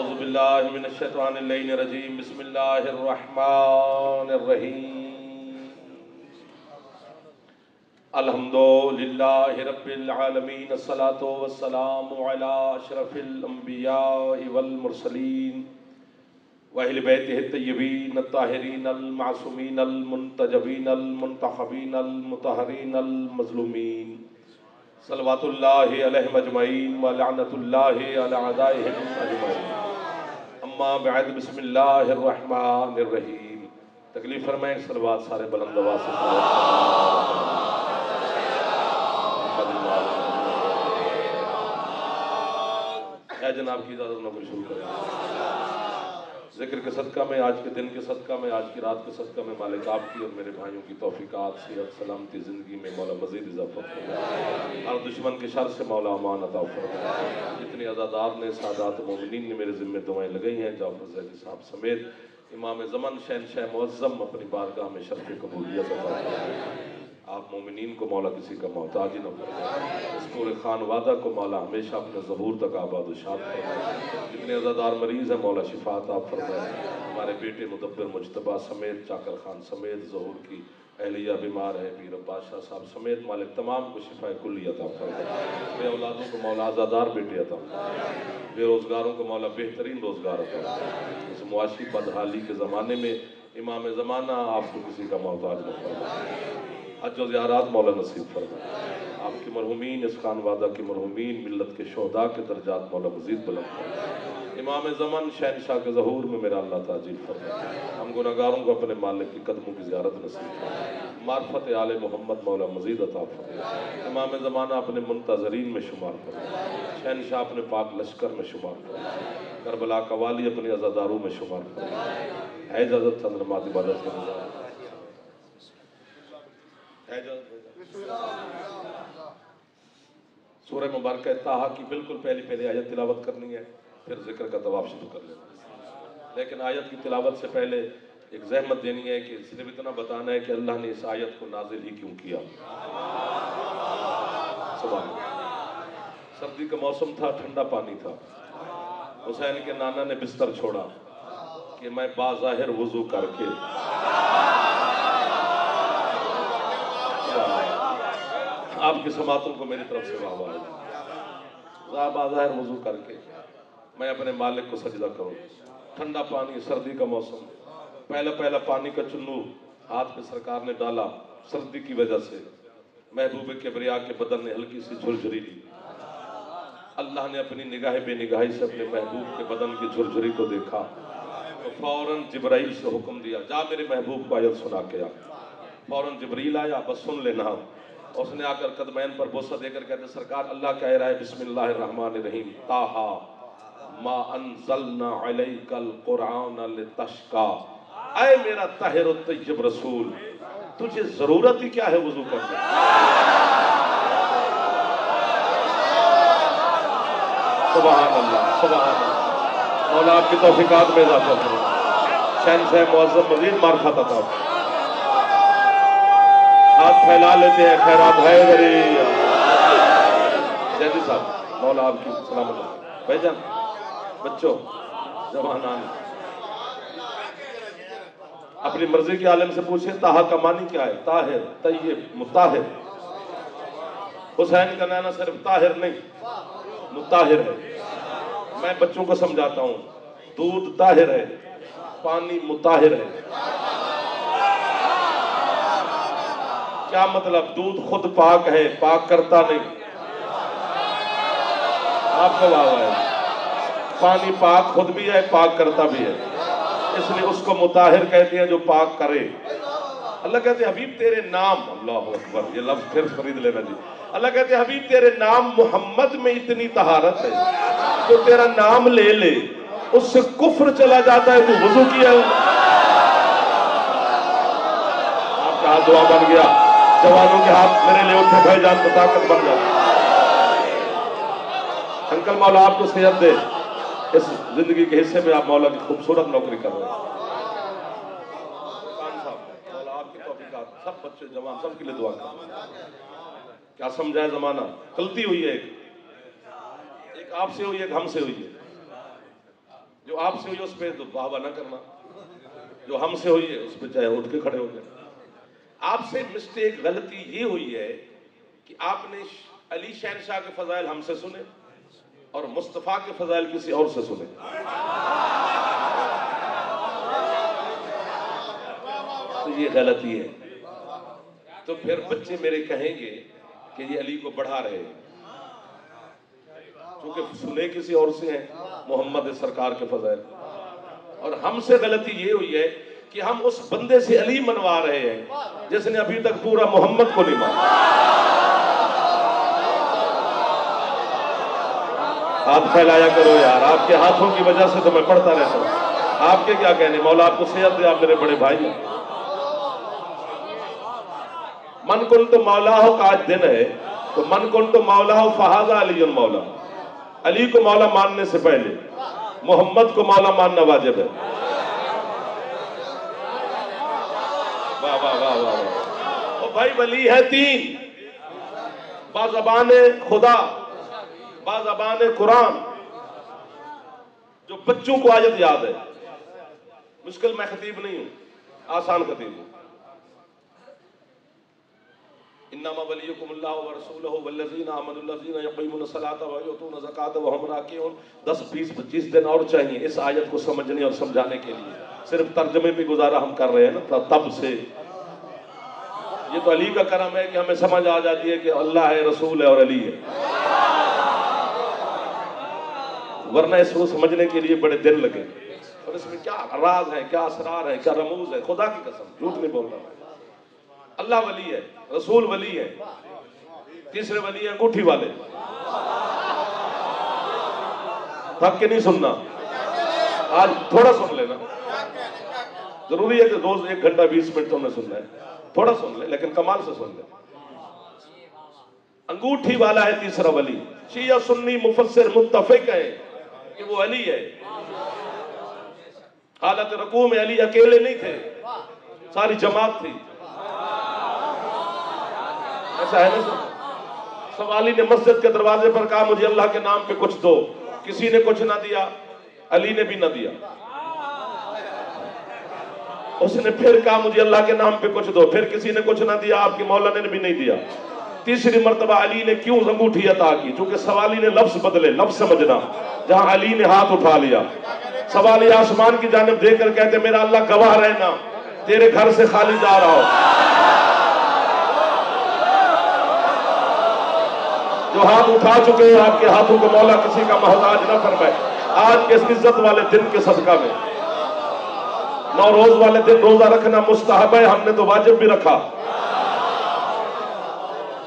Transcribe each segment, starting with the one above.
औज़ुबिल्लाहि मिनश्शैतानिर्रजीम बिस्मिल्लाहिर्रहमानिर्रहीम अल्हम्दुलिल्लाहि रब्बिल आलमीन अस्सलातु वस्सलामु अला अशरफिल अंबियाइ वल मुरसलीन व अहले बैतिहि तय्यबीन अत्ताहिरीन अल मासूमीन अल मुंतजबीन अल मुंतखबीन अल मुतहहरीन अल मज़लूमीन सल्लवातुल्लाहि अलैहिम अजमईन व लअनतुल्लाहि अला अदाइहिम अजमईन अम्मा बअद बिस्मिल्लाहिर रहमानिर रहीम। तकलीफ फरमाएं सलवात सारे बुलंद आवाज़ से जनाब की इजाज़त नौकरी शुरू करें। ज़िक्र के सदका में, आज के दिन के सदका में, आज की रात के सदका में मालिक आपकी और मेरे भाइयों की तौफीकात, सेहत, सलामती ज़िंदगी में मौला मज़ीद इज़ाफ़ा फरमाए। हर दुश्मन के शर से मौला अमान अता फरमाए। जितने अज़ादार ने, सादात मोमिनीन ने मेरे ज़िम्मे दुआएं लगाई हैं, जाफ़र ज़ैदी साहब समेत इमाम ज़मन शहनशाह मुअज़्ज़म अपनी बारगाह में शर्फ़ कबूलियत अता फरमाए। आप मोमिनीन को मौला किसी का मोहताज ही न फरमाए। इस पूरे खानवादा को मौला हमेशा अपने ज़हूर तक आबाद शाद फरमाए। जितने अज़ादार मरीज़ हैं मौला शिफात आप फरमाए। हमारे बेटे मुदब्बिर मुज्तबा समेत, चाकर खान समेत, ज़हूर की अहलिया बीमार है, पीर बादशाह साहब समेत मालिक तमाम को शिफाए कुल्ली अता फरमाए। बे औलादों को मौला अज़ादार बेटे अता फरमाए। बेरोज़गारों को मौला बेहतरीन रोज़गार अता फरमाए। इस मुआशी बदहाली के ज़माने में इमाम ज़माना आपको किसी का मोहताज न फरमाए। हज और ज़ियारत मौला नसीब फरमाए। आपकी मरहुमीन, इस खानवादा की मरहुमीन, मिल्लत के शोहदा के दर्जात मौला मज़ीद बुलंद फरमाए। इमाम ज़मन शहनशाह के ज़हूर में मेरा अल्लाह ताजील फरमाए। हम गुनहगारों को अपने मालिक की कदमों की ज़ियारत नसीब फरमाए। मार्फत आले मोहम्मद मौला मज़ीद अता फरमाए। इमाम ज़माना अपने मुंतज़रीन में शुमार फरमाए। शहनशाह अपने पाक लश्कर में शुमार फरमाए। करबला का वाली अपने अज़ादारों में शुमार फरमाए। है इजाज़त चंद नमाज़ इबादत के गुज़ार सूरह मुबारक ताहा की बिल्कुल पहली आयत तिलावत करनी है, फिर जिक्र का तवाब शुरू कर लेना। लेकिन आयत की तिलावत से पहले एक ज़हमत देनी है कि सिर्फ इतना बताना है कि अल्लाह ने इस आयत को नाजिल ही क्यों किया। सुभान अल्लाह। सर्दी का मौसम था, ठंडा पानी था। हुसैन के नाना ने बिस्तर छोड़ा कि मैं बाज़ाहिर वुज़ू करके आपकी समातों को मेरी तरफ से वाह बाज़ाहिर वुज़ू करके मैं अपने मालिक को सजदा करूँ। ठंडा पानी, सर्दी का मौसम, पहला पानी का चुन्नू हाथ पे सरकार ने डाला। सर्दी की वजह से महबूब किबरिया के बदन ने हल्की सी झुरझुरी ली। अल्लाह ने अपनी निगाह बेनिगाही से अपने महबूब के बदन की झुरझुरी को देखा तो फौरन जिब्राइल से हुक्म दिया, जा मेरे महबूब को आयत सुना के आ। फौरन जिब्रील आया, बस सुन लेना। उसने आकर कदमैन पर बोसा देकर कहते, सरकार अल्लाह कह रहा है बिस्मिल्लाहिर्रहमानिर्रहीम ताहा मा अंज़लना अलैकल कुरआन लितश्का। ऐ मेरा ताहिर तय्यब रसूल, तुझे जरूरत ही क्या है वुजू करने। सुभान अल्लाह, सुभान अल्लाह। मौला आपकी तौफीकात में इजाफा करो। शहनशाह मुअज़्ज़म मज़ीद मार्फत अता फरमाए। हाथ फैला लेते हैं, खैरात है जैदी साहब, मौला आपकी सलामत। भाईजान, बच्चों, जवानान, अपनी मर्जी के आलम से पूछे ताहा का मानी क्या है। ताहिर, तय्यब, मुताहिर। हुसैन का नाना सिर्फ ताहिर नहीं, मुताहिर है। मैं बच्चों को समझाता हूँ, दूध ताहिर है, पानी मुताहिर है। क्या मतलब? दूध खुद पाक है, पाक करता नहीं। आपको वाह है। पानी पाक खुद भी है, पाक करता भी है, इसलिए उसको मुताहिर कहते हैं जो पाक करे। अल्लाह कहते हैं हबीब तेरे नाम, अल्लाह अकबर, ये लफ्ज फिर खरीद लेना जी। अल्लाह कहते हैं हबीब तेरे नाम मोहम्मद में इतनी तहारत है, तो तेरा नाम ले ले, उससे कुफ्र चला जाता है। तू वुजू किया, आपका हाथ दुआ बन गया। जवानों के हाथ मेरे लिए उठे, भाईजान तो ताकत बन जाए। अंकल मौला आपको सेहत दे, इस जिंदगी के हिस्से में आप मौला की खूबसूरत नौकरी कर रहे हैं। मौला आपकी तौफीकात, सब बच्चे जवान सब के लिए दुआ कर। क्या समझाए जमाना, गलती हुई है, एक आपसे हुई है, एक हमसे हुई है। जो आपसे हुई उस पर तो वाह ना करना, जो हमसे हुई है उस पर चाहे उठ के खड़े हो गए। आपसे मिस्टेक, गलती ये हुई है कि आपने अली शहनशाह के फजाइल हमसे सुने और मुस्तफा के फजाइल किसी और से सुने। तो ये गलती है। तो फिर बच्चे मेरे कहेंगे कि ये अली को बढ़ा रहे हैं, क्योंकि सुने किसी और से हैं मोहम्मद सरकार के फजाइल। और हमसे गलती ये हुई है कि हम उस बंदे से अली मनवा रहे हैं जिसने अभी तक पूरा मोहम्मद को नहीं माना। हाथ फैलाया करो यार, आपके हाथों की वजह से तो मैं पढ़ता रहता हूं। आपके क्या कहने, मौला आपको सेहत दे, आप मेरे बड़े भाई। मन कुन तो मौला हो का आज दिन है, तो मन कुन तो मौला हो फहाजा अली मौला। अली को मौला मानने से पहले मोहम्मद को मौला मानना वाजिब है। वाह वाह वाह वाह वाह। ओ भाई वली है तीन, बाज़बान खुदा, बाज़बान कुरान। जो बच्चों को आयत याद है, मुश्किल मैं खतीब नहीं हूं, आसान खतीब हूं। इन्नमा वलियुकुमुल्लाह व रसूलुहु वल्लज़ीना आमनुल्लज़ीना यक़ीमुनस्सलाता व युतूना ज़काता व हुम राकिऊन। 10, 20, 25 दिन और चाहिए इस आयत को समझने और समझाने के लिए। सिर्फ तर्जमे में गुजारा हम कर रहे हैं ना तब से। ये तो अली का करम है कि हमें समझ आ जाती है कि अल्लाह है, रसूल है और अली है, वरना इसको समझने के लिए बड़े दिन लगे। और इसमें क्या राज है, क्या असरार है, क्या रमूज है, खुदा की कसम झूठ नहीं बोल रहा मैं। अल्लाह वली है, रसूल वली है, तीसरे वली है अंगूठी वाले। थक के नहीं सुनना, आज थोड़ा सुन लेना। जरूरी है कि रोज 1 घंटा 20 मिनट तुमने सुनना है, थोड़ा सुन ले लेकिन कमाल से सुन ले। अंगूठी वाला है तीसरा वली। शिया सुन्नी मुफस्सिर मुत्तफिक है कि वो अली है। हालत रकू में अली अकेले नहीं थे, सारी जमात थी। ऐसा है ना सर। सवाली ने मस्जिद के दरवाजे पर कहा मुझे अल्लाह के नाम पे कुछ दो, किसी ने कुछ ना दिया, अली ने भी ना दिया। उसने फिर कहा मुझे अल्लाह के नाम पे कुछ दो, फिर किसी ने कुछ ना दिया, आपके मौला ने भी नहीं दिया। तीसरी मर्तबा अली ने क्यों अंगूठी अता की? क्योंकि सवाली ने लफ्ज बदले, लफ्ज समझना। जहां अली ने हाथ उठा लिया, सवाली आसमान की जानिब देखकर कहते मेरा अल्लाह गवाह रहना, तेरे घर से खाली जा रहा हो। जो हाथ उठा चुके हैं आपके हाथों को मौला किसी का मोहताज न फरमाए। आज के इस इज्जत वाले दिन के सदका में, नौरोज वाले दिन रोजा रखना मुस्तहब है, हमने तो वाजिब भी रखा।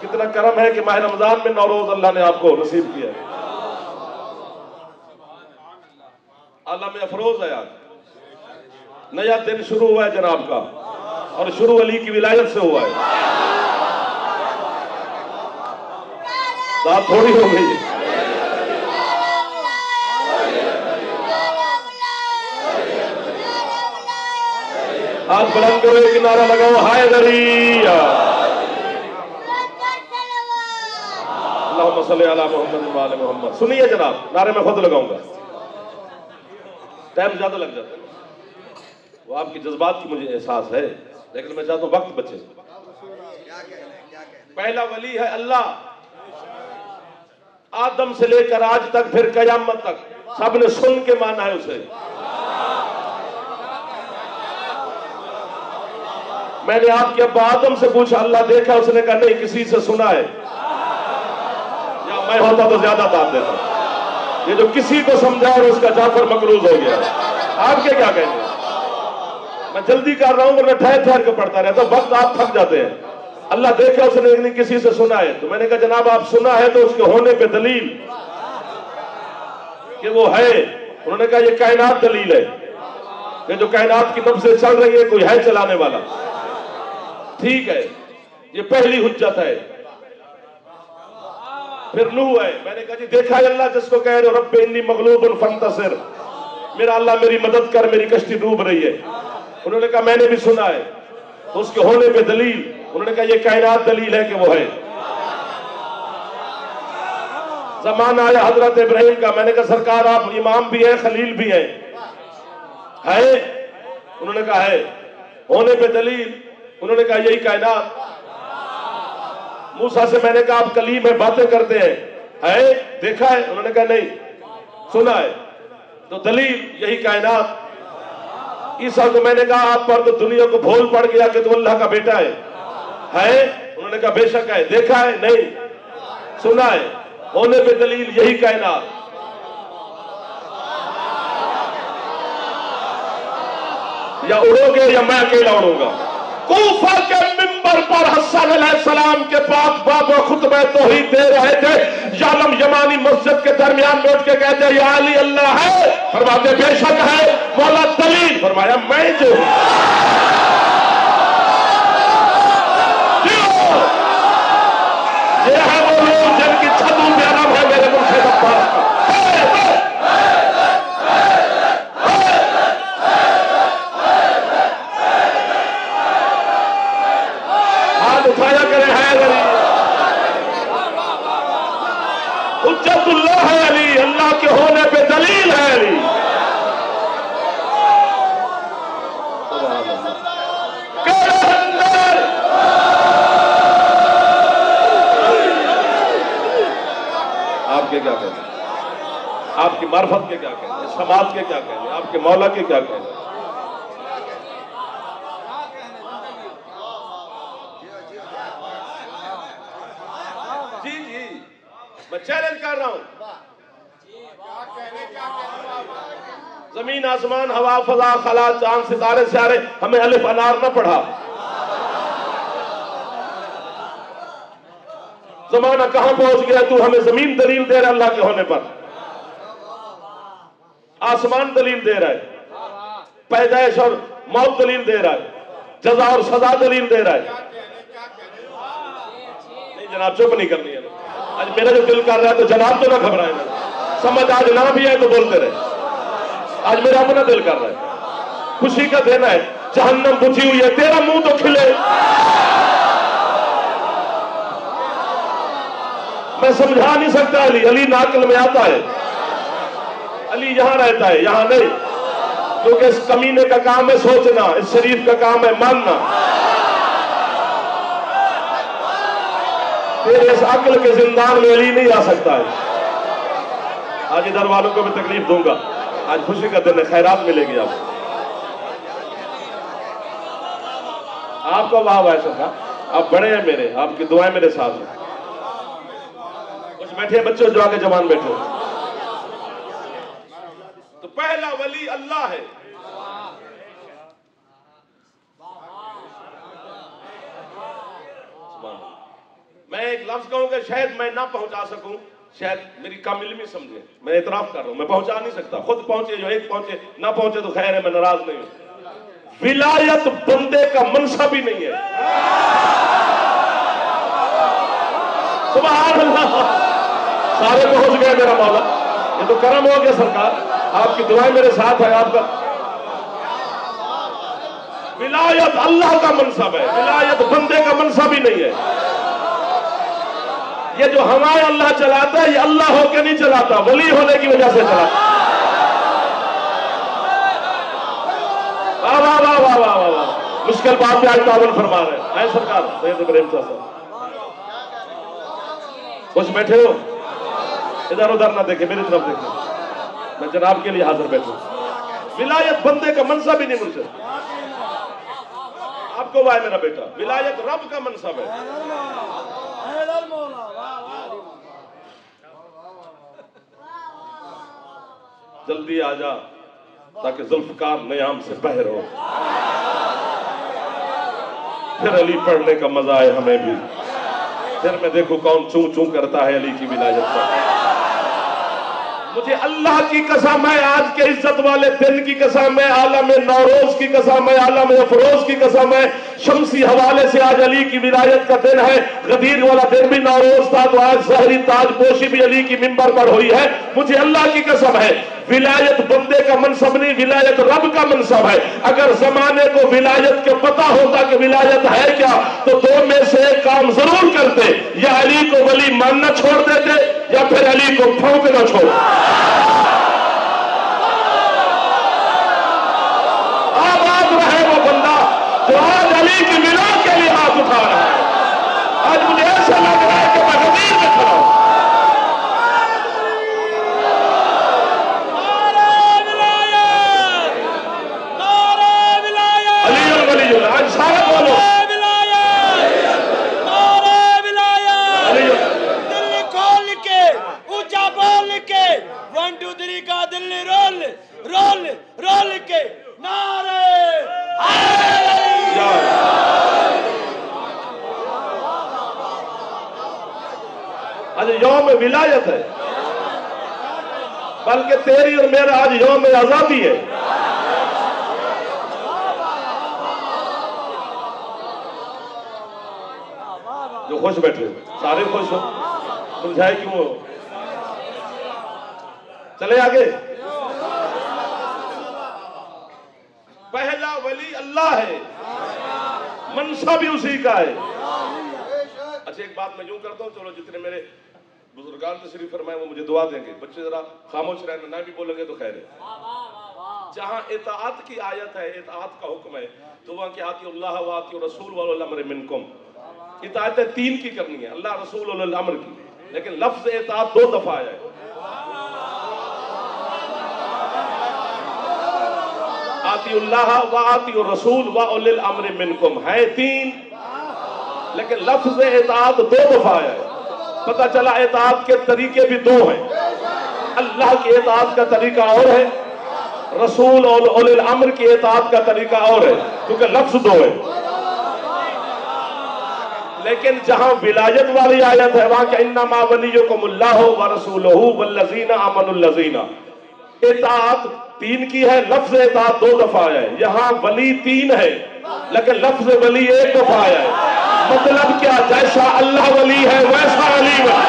कितना करम है कि माह रमजान में नौरोज अल्लाह ने आपको नसीब किया। आलम अफरोज है, आज नया दिन शुरू हुआ है जनाब का, और शुरू अली की विलायत से हुआ है। बात थोड़ी हो गई है। हाथ बुलंद करो, एक नारा लगाओ, हाय दरिया अल्लाहुम्मा सल्ली अला मुहम्मद व आले मुहम्मद। सुनिए जनाब, नारे में खुद लगाऊंगा, टाइम ज्यादा लग जाता है। वो आपकी जज्बात की मुझे एहसास है, लेकिन मैं चाहता हूं वक्त बचे। पहला वली है अल्लाह, आदम से लेकर आज तक फिर कयामत तक सबने सुन के माना है उसे। मैंने आपके अब्बा आदम से पूछा अल्लाह देखा, उसने कहा नहीं किसी से सुना है। या मैं होता तो ज्यादा दाद देता। ये जो किसी को समझा और उसका जाफर मकरूज हो गया। आपके क्या कहेंगे? मैं जल्दी कर रहा हूं वरना ठहर ठहर के पढ़ता रहता, वक्त आप थक जाते हैं। अल्लाह देखा उसने नहीं किसी से सुना है। तो मैंने कहा जनाब आप सुना है तो उसके होने पे दलील कि वो है। उन्होंने कहा ये कायनात दलील है, ये जो कायनात की नब्ज़ें चल रही है कोई है चलाने वाला। ठीक है, ये पहली हुज्जत है। फिर नूह है। मैंने कहा जी देखा है अल्लाह जिसको कह रहे हो रब्बे इन्नी मगलूबुन फंतसिर, मेरा अल्लाह मेरी मदद कर, मेरी कश्ती डूब रही है। उन्होंने कहा मैंने भी सुना है। तो उसके होने पे दलील, उन्होंने कहा ये कायनात दलील है कि वो है। जमाना आया हजरत इब्राहिम का। मैंने कहा सरकार आप इमाम भी हैं, खलील भी हैं, है? उन्होंने कहा है। होने पे दलील? उन्होंने कहा यही कायनात। मूसा से मैंने कहा आप कलीम में बातें करते हैं, है? देखा है? उन्होंने कहा नहीं, सुना है। तो दलील यही कायनात। ईसा को मैंने कहा आप पर तो दुनिया को भूल पड़ गया कि तो अल्लाह का बेटा है? उन्होंने कहा बेशक है। देखा है? नहीं, सुना है। होने पे दलील यही कायनात। या उड़ोगे या मैं अकेला उड़ूंगा। कूफा के मिंबर पर हसन अलैहिस्सलाम के पाक बाबा खुतबा तौहीद दे रहे थे। यालम यमानी मस्जिद के दरमियान में उठ के कहते या अली अल्लाह है? फरमाते बेशक है। मौला दलील? फरमाया मैं जो ये है वो लोग जिनकी छतों पे अरब है मेरे मुर्शिद अब्बास का। उठाया करे है अली, हुज्जतुल्लाह है अली, अल्लाह के होने पे दलील है अली। आपके क्या कहते हैं? आपकी मार्फत के क्या कहते हैं? समाज के क्या कहते हैं? आपके मौला के क्या कहते हैं? मैं चैलेंज कर रहा हूं। जमीन आसमान हवा फजा खला चांद सितारे सारे हमें अलिफ अनार न पढ़ा। जमाना कहां पहुंच गया? तू हमें जमीन दलील दे रहा है अल्लाह के होने पर, आसमान दलील दे रहा है, पैदाइश और मौत दलील दे रहा है, जजा और सजा दलील दे रहा है। नहीं जनाब, चुप नहीं करनी है। आज मेरा जो दिल कर रहा है तो जनाब तो ना घबराए ना, समझ आज ना भी है तो बोलते रहे। आज मेरा अपना दिल कर रहा है, खुशी का दिन है, जहन्नम बुझी हुई है, तेरा मुंह तो खिले। मैं समझा नहीं सकता अली, अली नाकल में आता है, अली यहां रहता है, यहां नहीं, क्योंकि इस कमीने का काम है सोचना, इस शरीफ का काम है मानना। तेरे इस अक्ल के जिंदान में अली नहीं आ सकता है। आज इधर वालों को भी तकलीफ दूंगा। आज खुशी का दिन है, खैरात मिलेगी आपको। आपको वाह वाह सरकार, आप बड़े हैं मेरे, आपकी दुआएं मेरे साथ हैं। कुछ बैठे बच्चों जो आगे जवान बैठे। तो पहला वली अल्लाह है। मैं एक लफ्ज कहूंगा, शायद मैं ना पहुंचा सकूं, शायद मेरी कम इल्मी समझे, मैं इतराफ कर रहा हूं, मैं पहुंचा नहीं सकता। खुद पहुंचे जो एक पहुंचे, ना पहुंचे तो खैर है, मैं नाराज नहीं हूं। विलायत बंदे का मनसब ही नहीं है। सुभान अल्लाह, सारे पहुंच गए मेरा मौला, ये तो करम हो गया सरकार, आपकी दुआएं मेरे साथ है। आपका विलायत अल्लाह का मनसब है, विलायत बंदे का मनसब ही नहीं है। ये जो हवाएं अल्लाह चलाता है, ये अल्लाह होके नहीं चलाता, वली होने की वजह से चलाता। वाह वाह वाह वाह वाह वाह वाह, मुश्किल बात पे आज तावन फरमा रहे हैं सरकार। सैयद इब्राहिम साहब कुछ बैठे हो, इधर उधर ना देखे, मेरी तरफ देखे, मैं जनाब के लिए हाजिर बैठू। विलायत बंदे का मनसब ही नहीं मुझसे। आपको वाह मेरा बेटा, विलायत रब का मनसब है। जल्दी आ जा ताकि जुल्फकार नयाम से बहर हो, फिर अली पढ़ने का मजा आए हमें भी। फिर मैं देखूं कौन चूं चूं करता है अली की विलायत पर। मुझे अल्लाह की कसम है, आज के इज्जत वाले दिन की कसम है, आलम नौरोज की कसम है, आलम अफरोज की कसम है, शमसी हवाले से आज अली की विलायत का दिन है। गदीर वाला दिन भी नौरोज था, तो आज जहरी ताजपोशी भी अली की मिंबर पर हुई है। मुझे अल्लाह की कसम है, विलायत बंदे का मनसब नहीं, विलायत रब का मनसब है। अगर जमाने को विलायत के पता होता कि विलायत है क्या, तो दो में से एक काम जरूर करते, या अली को वली मानना छोड़ देते या फिर अली को फौंकना छोड़। वली की मिला के लिए हाथ उठा रहा है। आज मुझे ऐसा लग रहा है कि मैं गदीर में खड़ा हूं। अली और वली आज सारा बोलो दिल खोल के ऊंचा बोल के 1 2 3 का दिल रोल रोल रोल के नारे आज यौम विलायत है, बल्कि तेरी और मेरा आज यौम आजादी है। जो खुश बैठे सारे खुश हो, मुरझाए क्यों हो? चले आगे। पहला वली अल्लाह है, मनसा भी उसी का है। अच्छा एक बात मैं यूं करता हूं, चलो जितने मेरे बुजुर्गान तशरीफ फरमाए वो मुझे दुआ देंगे, बच्चे जरा खामोश रहने, ना भी बोलेंगे तो खैर है। जहां इताअत की आयत है, इताअत का हुक्म है, तो वहां क्या आती अल्लाह व आती रसूल व उल अम्र मिनकुम। इताअत 3 की करनी है, अल्लाह रसूल उल अम्र की, लेकिन लफ्ज इताअत 2 दफा आया है। आती अल्लाह व आती रसूल व उल अम्र मिनकुम है 3, लेकिन लफ्ज इताअत 2 दफा आया है। पता चला इताअत के तरीके भी 2 हैं। अल्लाह की इताअत का तरीका और है, रसूल और उल अम्र की इताअत का तरीका और है, क्योंकि लफ्ज 2 है। लेकिन जहां विलायत वाली आयत है वहां क्या इन्नमा वलियुकुमुल्लाहु व रसूलुहु वल्लज़ीना आमनुल्लज़ीना, इताअत 3 की है, लफ्ज इताअत 2 दफा आया है। यहां वली 3 है, लेकिन लफ्ज वली 1 दफा आया है। मतलब क्या, जैसा अल्लाह वली है वैसा अली वली।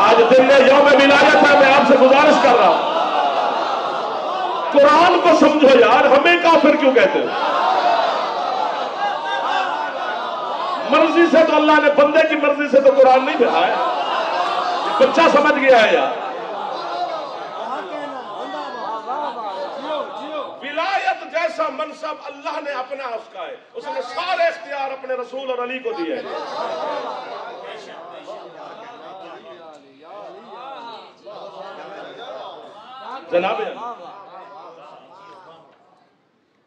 आज दिन में यौम विलायत है, मैं आपसे गुजारिश कर रहा हूं, कुरान को समझो यार, हमें काफिर क्यों कहते हो? मर्जी से तो अल्लाह ने, बंदे की मर्जी से तो कुरान नहीं भेजा, बच्चा समझ गया है यार। विलायत जैसा मनसब अल्लाह ने अपना उसका है, उसने सारे इख्तियार अपने रसूल और अली को दिए हैं। जनाब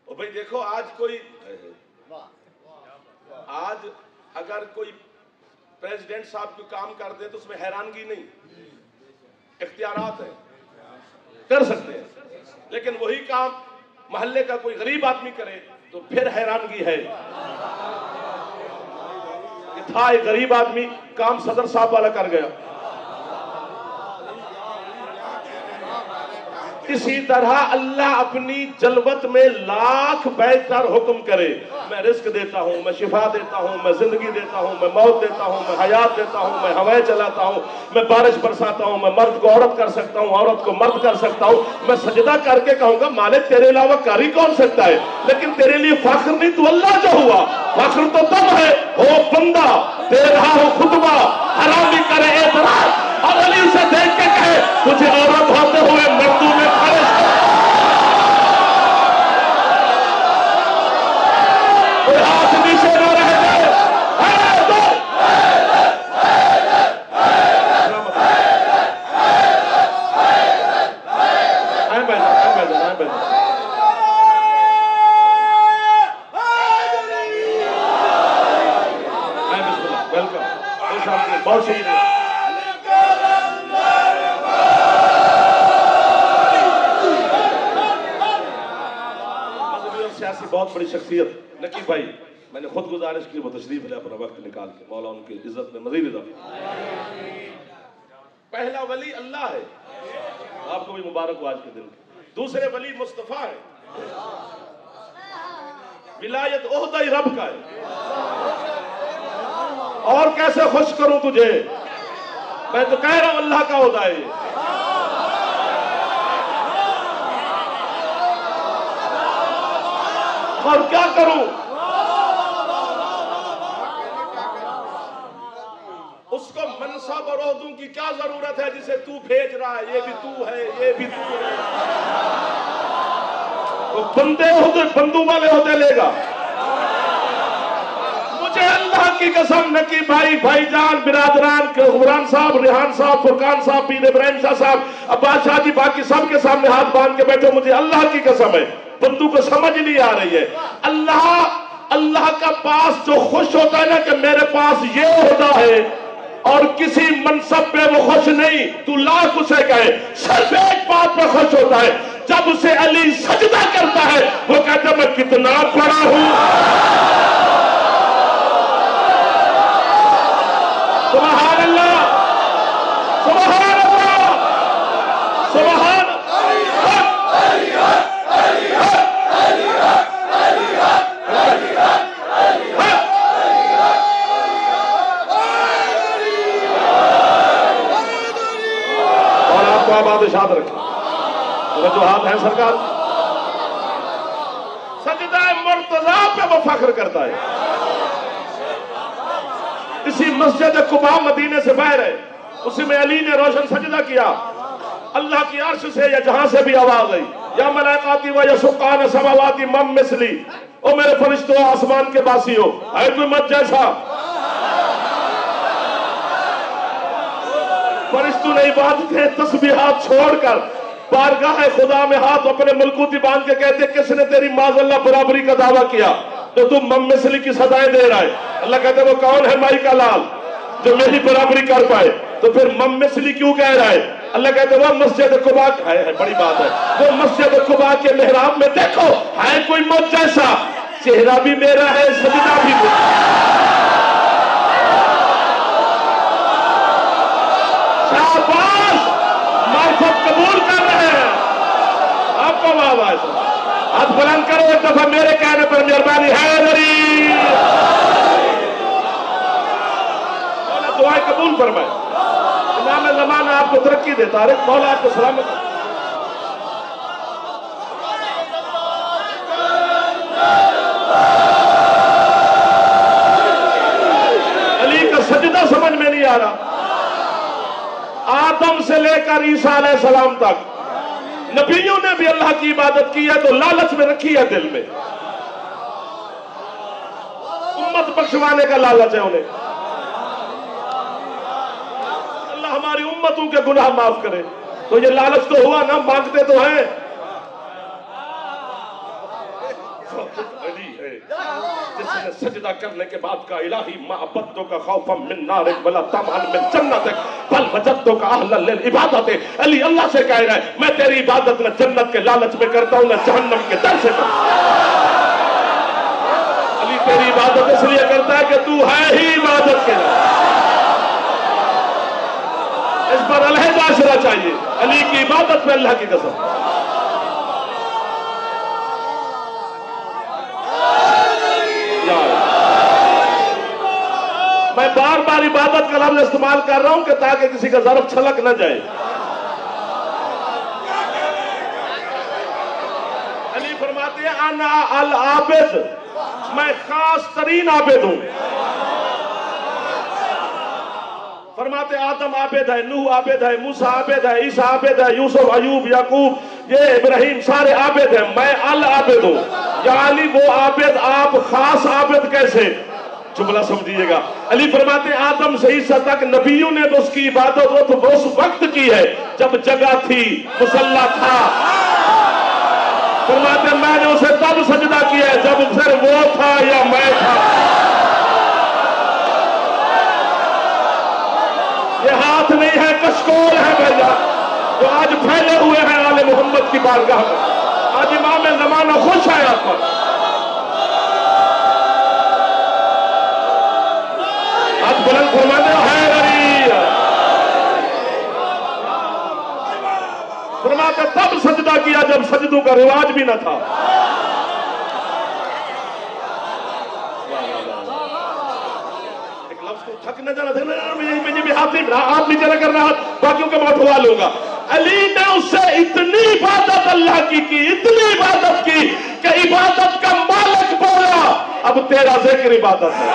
ओ भाई देखो, आज अगर कोई प्रेसिडेंट साहब कोई काम कर दे तो उसमें हैरानगी नहीं, इख्तियारात है, कर सकते हैं। लेकिन वही काम मोहल्ले का कोई गरीब आदमी करे तो फिर हैरानगी है। था एक गरीब आदमी, काम सदर साहब वाला कर गया। इसी तरह अल्लाह अपनी जलवत में लाख बेहतर हुक्म करे, मैं रिस्क देता हूँ, मैं शिफा देता हूँ, मैं जिंदगी देता हूँ, मैं मौत देता हूँ, मैं हयात देता हूँ, मैं हवाएं चलाता हूँ, मैं बारिश बरसाता हूँ, मैं मर्द को औरत कर सकता हूँ, औरत को मर्द कर सकता हूँ। मैं सजदा करके कहूंगा मालिक तेरे अलावा कारी कौन सकता है, लेकिन तेरे लिए फख्र नहीं, तू अल्लाह जो हुआ। फख्र तो तब है हो बंदा दे रहा हो खुतबा, हरामी करे एतराज और अली से देख के कहे तुझे औरत होते हुए मर्दों में खड़े हाथ नीचे न रह जाए। वेलकम, बहुत शुक्रिया। सियासी बहुत बड़ी शख्सियत नकीब भाई, मैंने खुद गुजारिश की वो तशरीफ ले अपना वक्त निकाल के, मौला उनकी इज्जत में मजीद इजाफा। पहला वली अल्लाह है, आपको भी मुबारक हो आज के दिन। दूसरे वली मुस्तफा है, विलायत ओहदा ही रब का है। और कैसे खुश करूं तुझे, मैं तो कह रहा हूं अल्लाह का ओहदा है। और क्या करूं, उसको मनसा सब और ओहदों की क्या जरूरत है जिसे तू भेज रहा है? ये भी तू है, ये भी तू है। तो बंदे होते बंदू वाले होते लेगा। मुझे अल्लाह की कसम न कि भाईजान बिरादरान हुरान साहब, रिहान साहब, फुरकान साहब, पीर इब्राहिम शाह साहब, अब्बास शाह जी, बाकी सबके सामने हाथ बांध के बैठे, मुझे अल्लाह की कसम है बंदू को समझ नहीं आ रही है। अल्लाह का पास जो खुश होता है ना कि मेरे पास ये होता है, और किसी मनसब पे वो खुश नहीं, तू लाख उसे कहे, सिर्फ एक बात पे खुश होता है, जब उसे अली सजदा करता है वो कहता है मैं कितना बड़ा हूं। सुभान अल्लाह, सुभान अल्लाह, सुभान याद रखें। जो हाथ है सरकार, सजदा मुर्तजा पे वो फख्र करता है। इसी मस्जिद कुबा मदीने से बाहर है, उसी में अली ने रोशन सजदा किया। अल्लाह की अर्श से या जहां से भी आवाज आई, या मलाकाती व यसुकान समावाती मम मिसली, ओ मेरे फरिश्तों आसमान के बासियों, है कोई मत जैसा। फरिश्तों ने इबादतें तस्बीहात छोड़कर बारगाह खुदा में हाथ अपने मलकूती बांध के कहते, किसने तेरी माज़अल्लाह बराबरी का दावा किया तो तुम मम मिसली की सदाएं दे रहा है। अल्लाह कहते वो कौन है माई का लाल जो मेरी बराबरी कर पाए, तो फिर मम मिसली क्यों कह रहा है? अल्लाह कहते वो मस्जिद कुबा है, बड़ी बात है, वो मस्जिद कुबा के मेहराब में देखो है कोई मौत जैसा, चेहरा भी मेरा है, सजदा भी मेरा। शाबाश, मार्फत कबूल कर रहे हैं आपको। आवाज हाथ बुलंद करो एक दफा मेरे कहने पर, मेहरबानी हैदरी, दुआएं कबूल फरमाए। इमाम ज़माना आपको तरक्की देता है, मौला आपको सलामत। अली का सजदा समझ में नहीं आ रहा। आदम से लेकर ईसा अलैहिस्सलाम तक नबियों ने भी अल्लाह की इबादत की है, तो लालच में रखी है दिल में, उम्मत बख्शवाने का लालच है उन्हें। अल्लाह हमारी उम्मतों के गुनाह माफ करे। तो ये लालच तो हुआ ना, मांगते तो हैं। जिसने सजदा करने के बाद का इलाही महब्बतों का खौफम मिन नार वला तमअन मिन जन्नत बल वजदतों का अहलन लिल इबादत। अली अल्लाह से कह रहा है मैं तेरी इबादत न जन्नत के लालच में करता हूं न जहन्नम के डर से करता हूं। अली तेरी इबादत इसलिए करता है कि तू है ही इबादत के लिए। इस पर अलहदा अशरा चाहिए, अली की इबादत में अल्लाह की कसम। मैं बार बार इबादत का लफ्ज़ इस्तेमाल कर रहा हूं कि ताकि किसी का ज़र्फ छलक न जाए। अली फरमाते हैं अना अल आबिद, मैं खास तरीन आबिद हूं। फरमाते आदम आबिद है, नूह आबिद है, मूसा आबिद है, ईसा आबिद है, यूसुफ, अयूब, याकूब, ये इब्राहिम सारे आबिद हैं, मैं अल आबिद हूं। या अली वो आबिद, आप खास आबिद कैसे? जुमला समझिएगा। अली फरमाते आदम से ईसा तक नबियों ने तो उसकी इबादत तो उस वक्त की है जब जगह थी, मुसल्ला था। फरमाते मैंने उसे तब सजदा किया है जब फिर वो था या मैं था। ये हाथ नहीं है, कशकोल है भैया, जो आज फैले हुए हैं आले मोहम्मद की बारगाह में। आज इमाम ज़माना खुश है आप पर। हाथ बुलंद फरमाते फरमाते तब सजदा किया जब सजदों का रिवाज भी न था। एक लफ्ज को थक न जाना, मुझे भी हाथ नहीं, आप नीचे न करना, हाथ बाकियों के मैं उठवा लूंगा। अली ने उससे इतनी इबादत अल्लाह की इतनी इबादत की कि इबादत का मालिक बोला अब तेरा जिक्र इबादत है।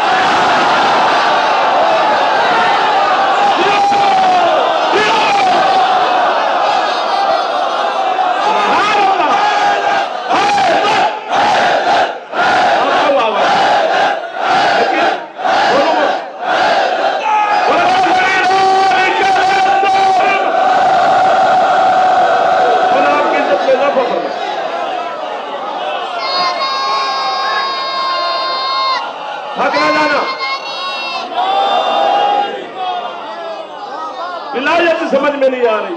विलायत समझ में नहीं आ रही।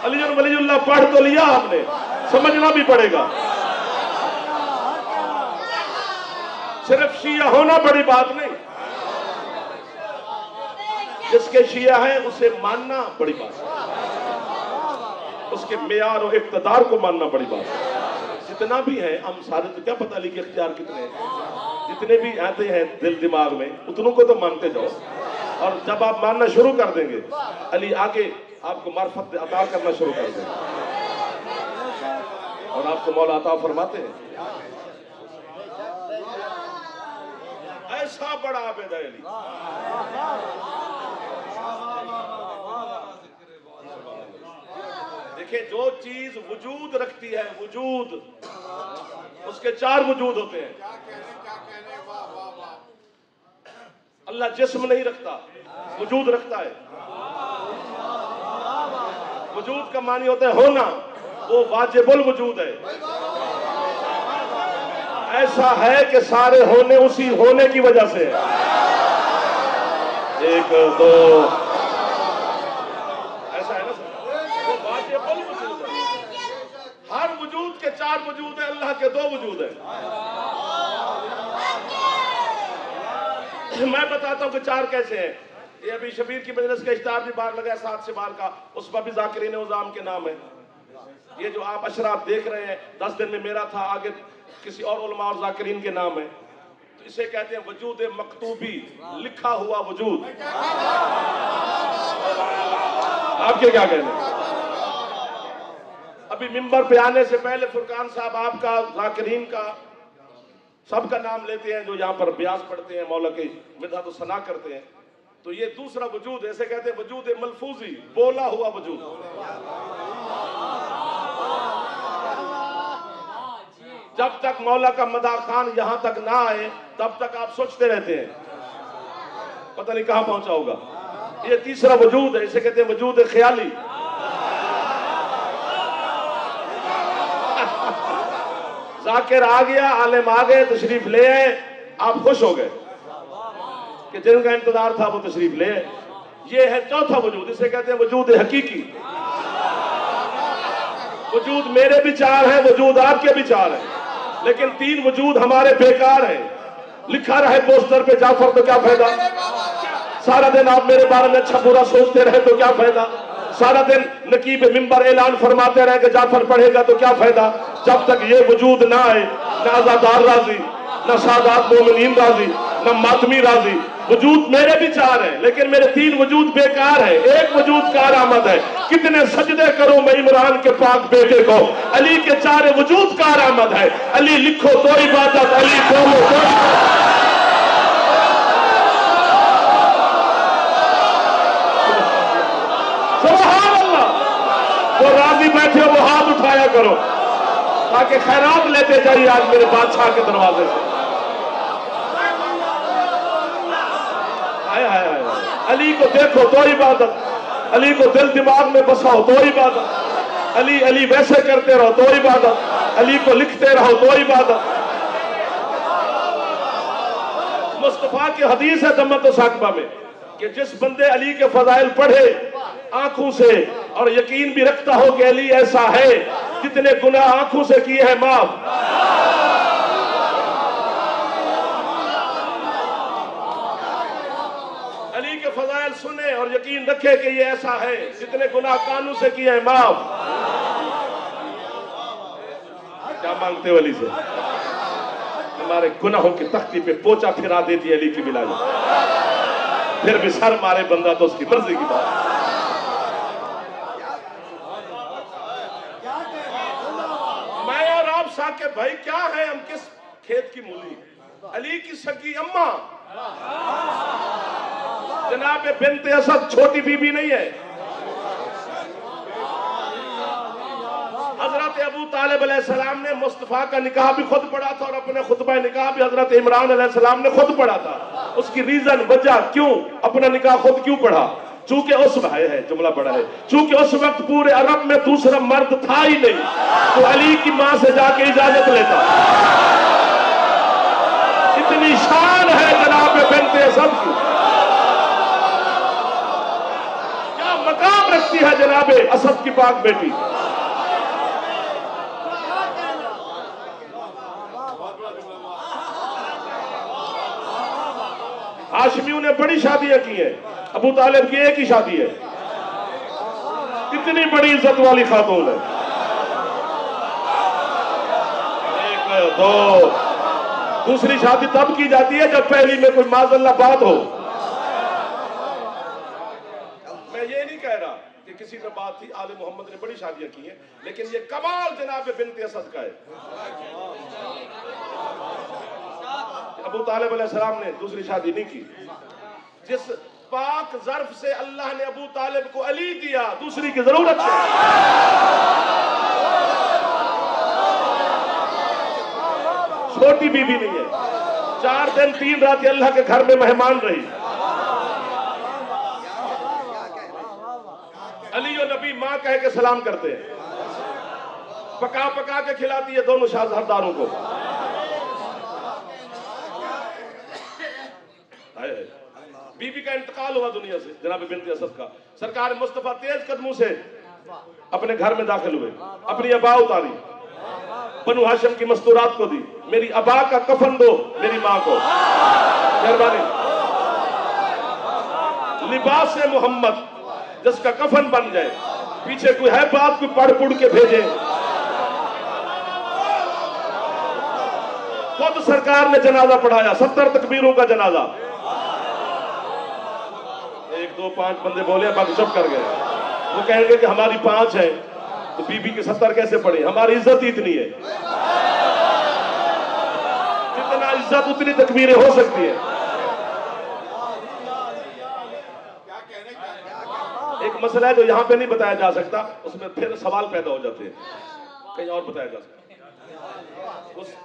अली वलीउल्लाह पढ़ तो लिया आपने, समझना भी पड़ेगा। सिर्फ शिया होना बड़ी बात नहीं, जिसके शिया है उसे मानना बड़ी बात है, उसके मेयार और इक़्तिदार को मानना बड़ी बात है। जितना भी है हम सारे, तो क्या पता अली के इख्तियार कितने हैं, जितने भी आते हैं दिल दिमाग में उतनों को तो मानते जाओ, और जब आप मानना शुरू कर देंगे अली आगे आपको मार्फत अता करना शुरू कर देंगे, और आपको मौला अता फरमाते हैं। ऐसा बड़ा आबिद है अली। देखिए, जो चीज वजूद रखती है, वजूद, उसके 4 वजूद होते हैं। अल्लाह जिस्म नहीं रखता, वजूद रखता है। वजूद का मानी होता है होना, वो वाजिबुल वजूद है। ऐसा है कि सारे होने उसी होने की वजह से है। 1 2 ऐसा है ना सर, वो वाजिबुल वजूद है। हर वजूद के 4 वजूद है, अल्लाह के 2 वजूद है। मैं बताता हूं कि 4 कैसे हैं। ये अभी शबीर की मजलिस का इश्तार भी बाहर लगा है 7 से बाहर का, उस पर भी ज़ाकिरीन उज़ाम के नाम है। ये जो आप अशराफ देख रहे हैं, 10 दिन में मेरा था, आगे किसी और उलमा और ज़ाकिरीन के नाम है, तो इसे कहते हैं वजूद मकतूबी, लिखा हुआ वजूद। आपके क्या कहने? अभी मिंबर पे आने से पहले फुरकान साहब आपका, ज़ाकिरीन का, सबका नाम लेते हैं जो यहाँ पर ब्यास पढ़ते हैं, मौला के मिदहत व सना करते हैं। तो ये दूसरा वजूद, ऐसे कहते हैं वजूद मलफूजी, बोला हुआ वजूद। जब तक मौला का मदा खान यहां तक ना आए तब तक आप सोचते रहते हैं, पता नहीं कहां पहुंचा होगा। ये तीसरा वजूद है, इसे कहते हैं वजूद ख्याली। जाकिर आ गया, आलिम आ गए, तशरीफ ले आए, आप खुश हो गए कि जिनका इंतजार था वो तशरीफ ले आए। ये है चौथा वजूद, इसे कहते हैं वजूद हकीकी। वजूद मेरे भी 4 हैं, वजूद आपके भी 4 हैं, लेकिन 3 वजूद हमारे बेकार हैं। लिखा रहे पोस्टर पे जाफर तो क्या फायदा, सारा दिन आप मेरे बारे में अच्छा बुरा सोचते रहे तो क्या फायदा, सारा दिन नकीब मिंबर ऐलान फरमाते रहे कि जाफर पढ़ेगा तो क्या फायदा। जब तक ये वजूद ना आए, ना आजादार राजी, ना सादात मोमिनीन राजी, ना मातमी राजी। वजूद मेरे भी 4 हैं, लेकिन मेरे 3 वजूद बेकार है, एक वजूद कारआमद है। कितने सजदे करो मैं इमरान के पाक बेटे को, अली के 4 वजूद कारआमद है। अली लिखो तो इबादत, अली बोलो तो सुभान अल्लाह। वो राजी बैठे वो हाथ उठाया करो ताकि खैरात लेते जाइए आज मेरे बादशाह के दरवाजे से। अली को देखो तो इबादत, अली को दिल दिमाग में बसाओ तो इबादत, अली अली वैसे करते रहो तो इबादत, अली को लिखते रहो तो इबादत। मुस्तफा की हदीस है दम्मत साकबा में कि जिस बंदे अली के फजाइल पढ़े आंखों से और यकीन भी रखता हो कि अली ऐसा है, जितने गुनाह आंखों से किए हैं माफ, अली के फजाइल सुने और यकीन रखे कि ये ऐसा है, जितने गुनाह कानों से किए हैं माफ। क्या मांगते हो अली से? हमारे गुनाहों की तख्ती पे पोचा फिरा देती अली की मिला, फिर भी सर मारे बंदा तो उसकी मर्जी की बात। मैं और आप साके भाई क्या है, हम किस खेत की मूली? अली की सगी अम्मा जनाब बिन्ते असद छोटी बीबी नहीं है, हजरत अबू तालिब अलैहिस्सलाम ने मुस्तफा का निकाह भी खुद पढ़ा था और अपने खुतबा निकाह भी हजरत इमरान अलैहिस्सलाम ने खुद पढ़ा था। उसकी रीजन, वजह, क्यों अपना निकाह खुद क्यों पढ़ा? चूंकि उस है जुमला पड़ा है, चूंकि उस वक्त पूरे अरब में दूसरा मर्द था ही नहीं तो अली की मां से जाके इजाजत लेता। इतनी शान है जनाब बिन्ते असद की। लगती है जनाबे असद की पाक बेटी। हाशमियों ने बड़ी शादियां की हैं, अबू तालिब की एक ही शादी है, कितनी बड़ी इज्जत वाली खातून है। एक दो, दूसरी शादी तब की जाती है जब पहली में कोई माज़अल्लाह बात हो। मैं ये नहीं कह रहा कि किसी में बात थी, आले मोहम्मद ने बड़ी शादियां की हैं, लेकिन ये कमाल जनाब बिनते असद का है। अबू तालिब अलैहिस्सलाम ने दूसरी शादी नहीं की। जिस पाक ज़र्फ से अल्लाह ने अबू तालिब को अली दिया, दूसरी की जरूरत है। छोटी बीबी नहीं है, 4 दिन 3 रात अल्लाह के घर में मेहमान रही। अली और नबी माँ कह के सलाम करते हैं, पका पका के खिलाती है दोनों शाहजादारों को। बीबी का इंतकाल हुआ दुनिया से, जनाब बिनते असद का। सरकार मुस्तफा तेज कदमों से अपने घर में दाखिल हुए, अपनी अबा उतारी, बनु हाशिम की मस्तूरात को दी, मेरी अबा का कफन दो मेरी माँ को, मेहरबानी। लिबास से मोहम्मद जिसका कफन बन जाए, पीछे कोई है बात, कोई पढ़ पुढ़ के भेजे। खुद सरकार ने जनाजा पढ़ाया, 70 तकबीरों का जनाजा। 1 2 5 बंदे बोले, बाकी चुप कर गए। वो कहेंगे कि हमारी 5 है तो बीबी के 70 कैसे पड़े? हमारी इज्जत ही इतनी है, जितना इज्जत उतनी तकबीरें हो सकती है। एक मसला है जो यहाँ पे नहीं बताया जा सकता, उसमें फिर सवाल पैदा हो जाते हैं, कहीं और बताया जा सकता।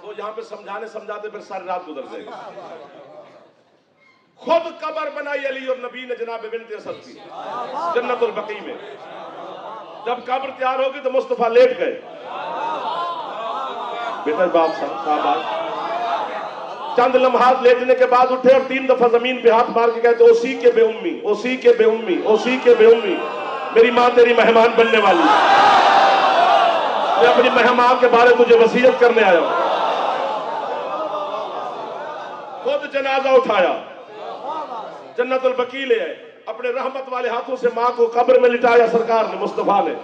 वो यहाँ पे समझाने समझाते फिर सारी रात गुजर जाएगी। खुद कब्र बनाई अली और नबी ने जनाब बिनते असद की जन्नतुल बकी में। जब कब्र तैयार होगी तो मुस्तफा लेट गए, बेटा बाप साहब चंद लम्हात लेटने के बाद उठे और 3 दफा जमीन पे हाथ मार के कहते, ओसी के बेउम्मी, ओसी के बेउम्मी, ओसी के बेउम्मी, मेरी माँ तेरी मेहमान बनने वाली है, मैं अपनी मेहमान के बारे में तुझे वसीयत करने आया हूं। खुद जनाजा उठाया, जन्नतुल बकी ले आए, अपने रहमत वाले हाथों से माँ को कब्र में लिटाया सरकार ने, मुस्तफा ने।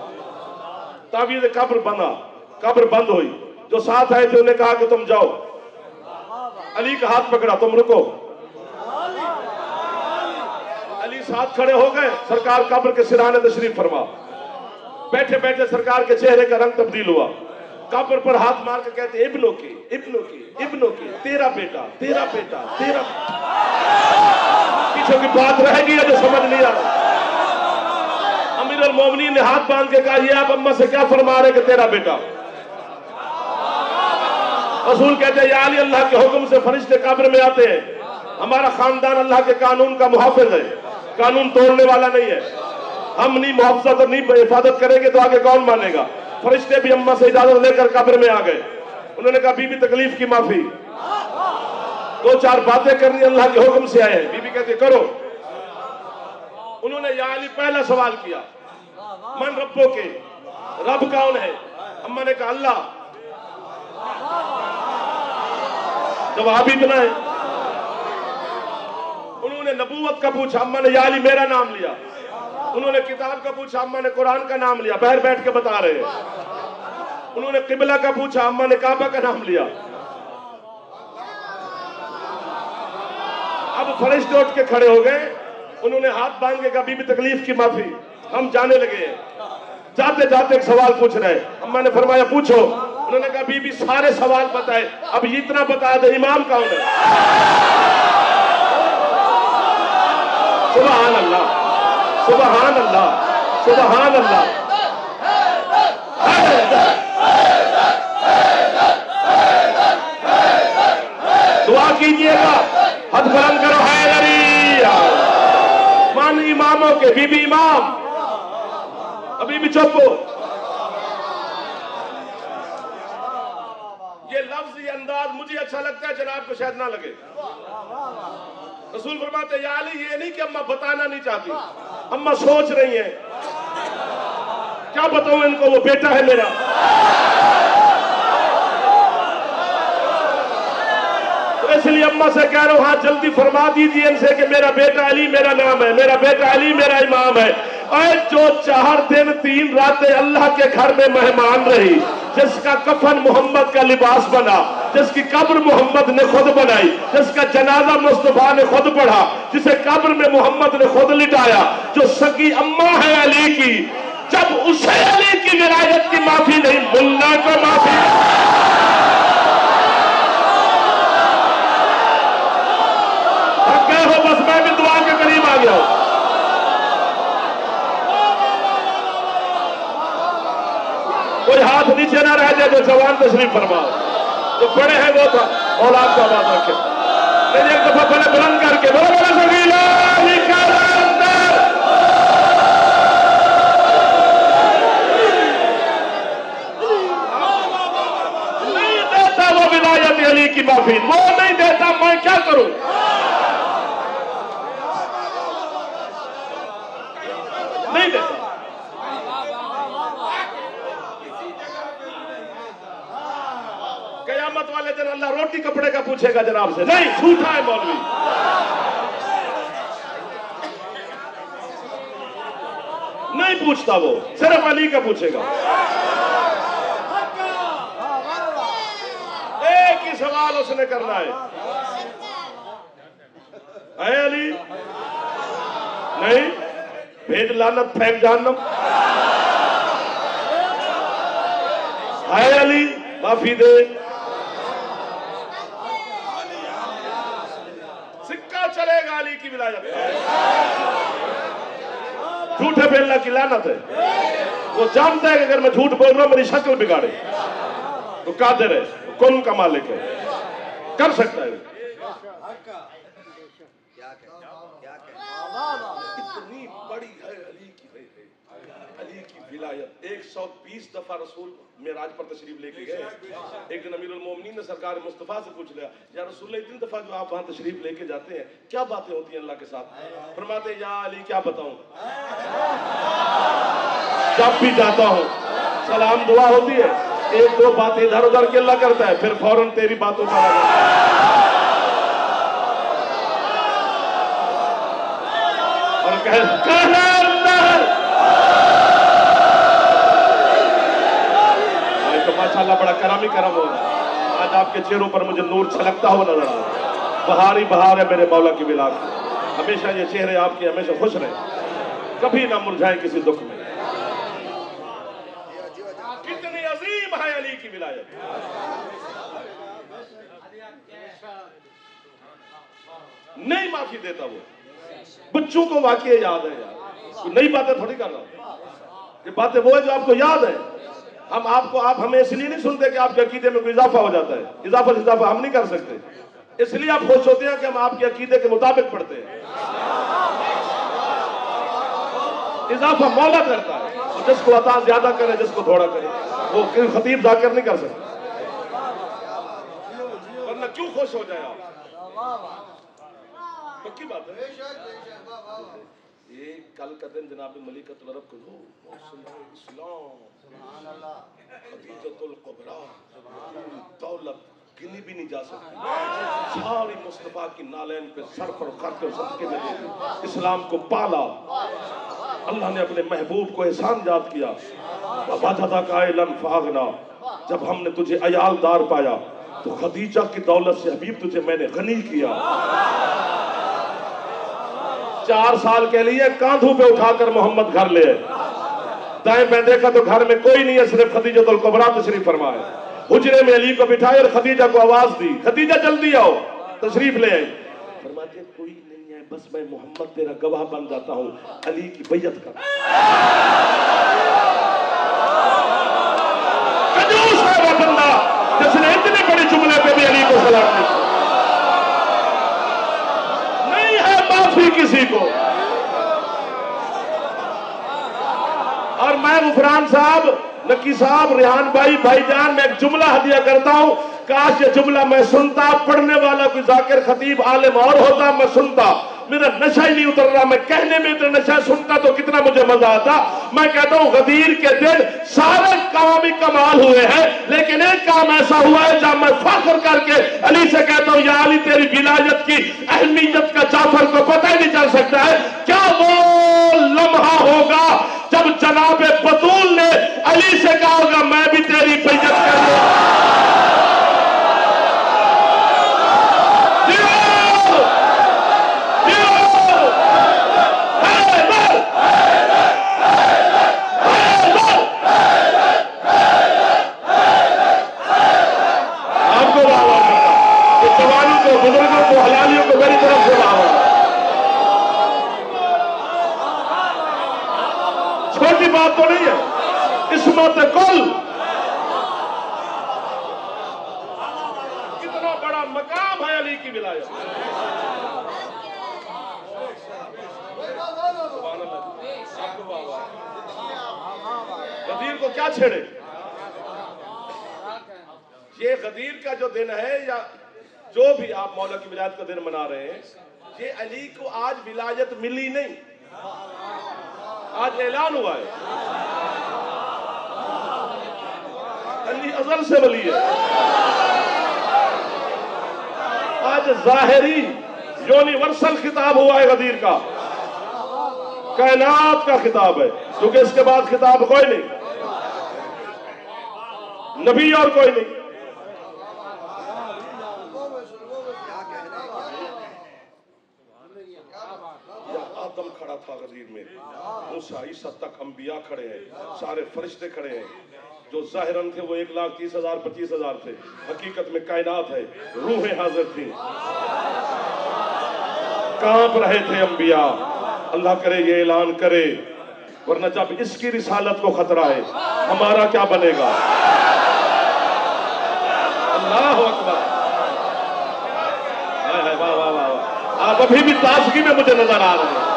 तावीज़ कब्र बना, कब्र बंद हुई। जो साथ आए थे उन्हें कहा कि तुम जाओ। अली का हाथ पकड़ा, तुम रुको। अली साथ खड़े हो गए, सरकार कब्र के सिराने तशरीफ फरमा। बैठे बैठे सरकार के चेहरे का रंग तब्दील हुआ। कब्र पर हाथ मार के कहते, इब्नो के, इब्नो के, इब्नो के, तेरा बेटा, तेरा बेटा, तेरा। पीछे की बात रहेगी या जो समझ नहीं आ रहा। अमीरुल मोमिनीन ने हाथ बांध के कहा, ये आप अम्मा से क्या फरमा रहे कि तेरा बेटा? रसूल कहते हैं, या अली अल्लाह के हुक्म से फरिश्ते कब्र में आते हैं। हमारा खानदान अल्लाह के कानून का मुहाफिज है, कानून तोड़ने वाला नहीं है। हम नहीं मुहाफजत और नहीं हिफाजत करेंगे तो आगे कौन मानेगा? फरिश्ते भी अम्मा से इजाजत लेकर कब्र में आ गए। उन्होंने कहा, बीबी तकलीफ की माफी, 2-4 बातें करनी अल्लाह के हुक्म से आए हैं। बीबी कहती, करो। उन्होंने या अली पहला सवाल किया, मन रब्बो के, रब कौन है? अम्मा ने कहा, अल्लाह। जवाब इतना है। उन्होंने नबूवत का पूछा, अम्मा ने या अली मेरा नाम लिया। उन्होंने किताब का पूछा, अम्मा ने कुरान का नाम लिया, बाहर बैठ के बता रहे हैं। उन्होंने किबला का पूछा, अम्मा ने काबा का नाम लिया। अब फरिश्ते उठ के खड़े हो गए, उन्होंने हाथ बांध के कहा, बीबी तकलीफ की माफी, हम जाने लगे। जाते जाते एक सवाल पूछ रहे, अम्मा ने फरमाया, पूछो। उन्होंने कहा, बीबी सारे सवाल बताए, अब इतना बता दे, इमाम कौन है? सुभान अल्लाह, सुभान अल्लाह, सुभान अल्लाह। दुआ कीजिएगा, हद बुलंद करो, हैदरी। मान इमामों के, बीबी इमाम, अभी भी चुप हो। ये लफ्ज, ये अंदाज मुझे अच्छा लगता है, जनाब को शायद ना लगे। रसूल फरमाते, या अली, ये नहीं कि अम्मा बताना नहीं चाहती, अम्मा सोच रही हैं। क्या बताऊं इनको, वो बेटा है मेरा। तो इसलिए अम्मा से कह रहा हूं, हाँ जल्दी फरमा दीजिए इनसे कि मेरा बेटा अली मेरा नाम है, मेरा बेटा अली मेरा इमाम है। और जो 4 दिन 3 रातें अल्लाह के घर में मेहमान रही, जिसका कफन मोहम्मद का लिबास बना, जिसकी कब्र मोहम्मद ने खुद बनाई, जिसका जनाजा मुस्तफा ने खुद पढ़ा, जिसे कब्र में मोहम्मद ने खुद लिटाया, जो सगी अम्मा है अली की, जब उसे अली की विलायत की माफी नहीं, मुल्ला को माफी। हो बस मैं भी दुआ के करीब आ गया हूं। कोई हाथ नीचे ना रह जाए, जो जवान तशरीफ फरमाओ, जो बड़े हैं वो था औलाद का बात रखे। एक दफा पहले बुलंद करके बोलो बोलो सगीला नहीं देता वो विलायत अली की माफी, वो नहीं देता, मैं क्या करूं? नहीं देता। कयामत वाले दिन अल्लाह रोटी कपड़े का पूछेगा जनाब से, नहीं, झूठा है मौलवी। नहीं पूछता वो, सिर्फ अली का पूछेगा। एक ही सवाल उसने करना है, अली नहीं, भेज लानत फेंक जहन्नम। हाय अली माफी दे, सिक्का चलेगा अली की विलायत। झूठे बोलने की लानत है। वो जानता है कि अगर मैं झूठ बोल रहा हूं मेरी शक्ल बिगाड़े, तो कादिर है, कौन का मालिक है, कर सकता है। इतनी बड़ी है अली की विलायत। 120 दफा रसूल मेराज पर तशरीफ लेके गए। एक दिन अमीरुल मोमिनीन ने सरकार मुस्तफा से पूछ लिया, या रसूल इतनी दफा जो आप वहां तशरीफ लेके जाते हैं, क्या बातें होती हैं अल्लाह के साथ? फरमाते हैं, या अली क्या बताऊं, जब भी जाता हूं सलाम दुआ होती है, 1-2 बातें इधर उधर के अल्लाह करता है, फिर फौरन तेरी बातों पर आ जाता है और कहना तो माशाअल्लाह बड़ा करम ही करम हो रहा है। आज आपके चेहरों पर मुझे नूर छलकता हुआ नजर आ रहा है। बहार ही बहार है मेरे मौला की विलायत। हमेशा ये चेहरे आपके हमेशा खुश रहे, कभी ना मुरझाए किसी दुख में। कितनी अजीम है अली की विलायत। नहीं माफी देता वो। बच्चों को वाकई याद है यार, नई बातें थोड़ी कर रहा हूं, ये बातें वो है जो आपको याद है। आप हमें इसलिए नहीं सुनते कि आपके अकीदे में कोई इजाफा हो जाता है। इजाफा हम नहीं कर सकते, इसलिए आप खुश होते हैं कि हम आपके अकीदे के मुताबिक पढ़ते हैं। इजाफा मौला करता है, जिसको अता ज्यादा करे जिसको थोड़ा करे, वो खतीब जाकर नहीं कर सकता। वरना क्यों खुश हो जाए आप? पक्की बात है। ये कल का दिन जनाब मलिकतुल अरब को खदीजतुल कुबरा दौलत गिनी भी नहीं जा सकती। सारी मुस्तफा की नालैन पे सर पर करके सदके में दे इस्लाम को पाला। अल्लाह ने अपने महबूब को एहसान याद किया। फागना, जब हमने तुझे अयालदार पाया तो खदीजा की दौलत से हबीब तुझे मैंने गनी किया। 4 साल के लिए कांधों पे उठाकर मोहम्मद घर ले आए। दाएं बाएं देखा तो घर में कोई नहीं है, सिर्फ खदीजतुल कुबरा तशरीफ फरमाए। हुजरे में अली को बिठाए और खदीजा को आवाज दी, खदीजा जल्दी आओ, तशरीफ ले आई। फरमाते कोई नहीं है, बस मैं मोहम्मद तेरा गवाह बन जाता हूँ, अली की बैयत कर। कंजूस है वो बंदा जिसने इतने बड़े जुमले पे भी अली को सलाम दी। नहीं है माफी किसी को। और मैं गुफरान साहब, नकी साहब, रेहान भाई, भाईजान, मैं एक जुमला हदिया करता हूं। काश ये जुमला मैं सुनता, पढ़ने वाला कोई जाकिर खतीब आलिम और होता, मैं सुनता। मेरा नशा ही नहीं उतर रहा, मैं कहने में इतना नशा सुनता तो कितना मुझे मजा आता। मैं कहता हूं गदीर के दिन सारे काम ही कमाल हुए हैं, लेकिन एक काम ऐसा हुआ है जब मैं फख्र करके अली से कहता हूं या अली तेरी विलायत की अहमियत का जाफर को पता ही नहीं चल सकता है। क्या वो लम्हा होगा जब जनाब बतूल ने अली से कहा होगा मैं भी तेरी बेइज्जत कर दूं। बुजुर्गों को हलालियों को मेरी तरफ से लाओ। छोटी बात तो नहीं है, इस्मत कुल कितना बड़ा मकाम है अली की विलायत। गदीर को क्या छेड़े? ये गदीर का जो दिन है या जो भी आप मौला की विलायत का दिन मना रहे हैं, ये अली को आज विलायत मिली नहीं, आज ऐलान हुआ है। अली अज़ल से वली है। आज ज़ाहिरी यूनिवर्सल खिताब हुआ है गदीर का, कायनात का खिताब है, क्योंकि इसके बाद खिताब कोई नहीं, नबी और कोई नहीं। आदम खड़ा था गदीर में, मूसा ईसा तक अंबिया खड़े हैं, सारे फरिश्ते खड़े हैं। जो ज़ाहिरन थे वो 1,30,000 25,000 थे, हकीकत में कायनात है, रूहें हाजिर थी, कांप रहे थे अंबिया। अल्लाह करे ये ऐलान करे, वरना जब इसकी रिसालत को खतरा है हमारा क्या बनेगा। अल्लाह अकबर। वाह वाह वाह, आप अभी भी ताजगी में मुझे नजर आ रहे हैं।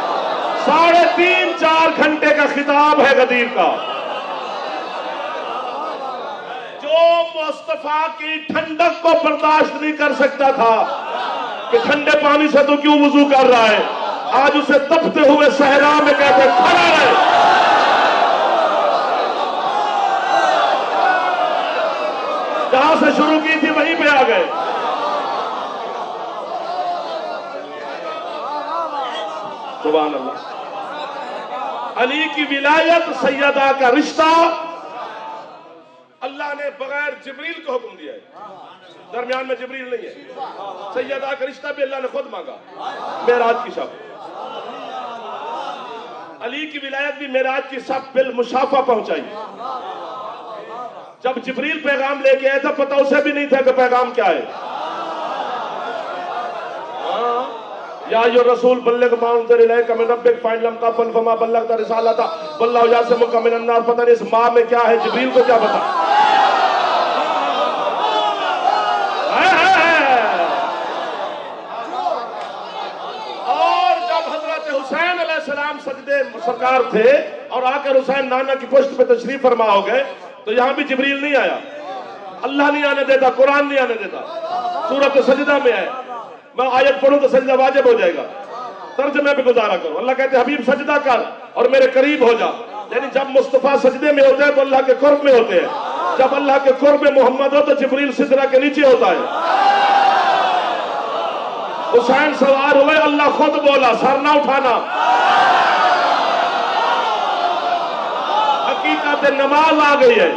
3.5-4 घंटे का खिताब है गदीर का। जो मुस्तफा की ठंडक को बर्दाश्त नहीं कर सकता था कि ठंडे पानी से तो क्यों वुजू कर रहा है, आज उसे तपते हुए सहरा में कहते खड़ा रहे। जहां से शुरू की थी वहीं पे आ गए। सुभान अल्लाह। अली की विलायत सैयदा का रिश्ता अल्लाह ने बगैर जिब्रील को हुक्म दिया है, दरमियान में जिब्रील नहीं है। सैयदा का रिश्ता भी अल्लाह ने खुद मांगा मेराज की शब। अली की विलायत भी मेराज की शब बिल मुशाफा पहुंचाई। जब जिब्रील पैगाम लेके आया था पता उसे भी नहीं था कि पैगाम क्या है। या यो रसूल बल्लिग मा उनज़िला इलैका मिन रब्बिक फ़इन लम तफ़अल फमा बल्लग़ता रिसालता वल्लाहु यासिमुका मिनन नार। पता नहीं इस माँ में क्या है, जिब्रील को क्या पता। और जब हजरत हुसैन अलैहिस्सलाम सजदे सरकार थे और आकर हुसैन नाना की पुश्त पे तशरीफ फरमा हो गए, तो यहाँ भी जिब्रील नहीं आया। अल्लाह नहीं आने देता, कुरान नहीं आने देता। सूरत सजदा में है, मैं आयत पढ़ूं तो सजदा वाजिब हो जाएगा। तर्जुमे पे गुजारा करो। अल्लाह कहते हबीब सजदा कर और मेरे करीब हो जा। यानी जब मुस्तफा सजदे में होते हैं तो अल्लाह के कुर्ब में होते हैं। जब अल्लाह के कुर्ब में मोहम्मद हो तो जिब्रील सिदरा के नीचे होता है। हुसैन सवार हुए, अल्लाह खुद बोला सर ना उठाना। हकीकत नमाज आ गई है,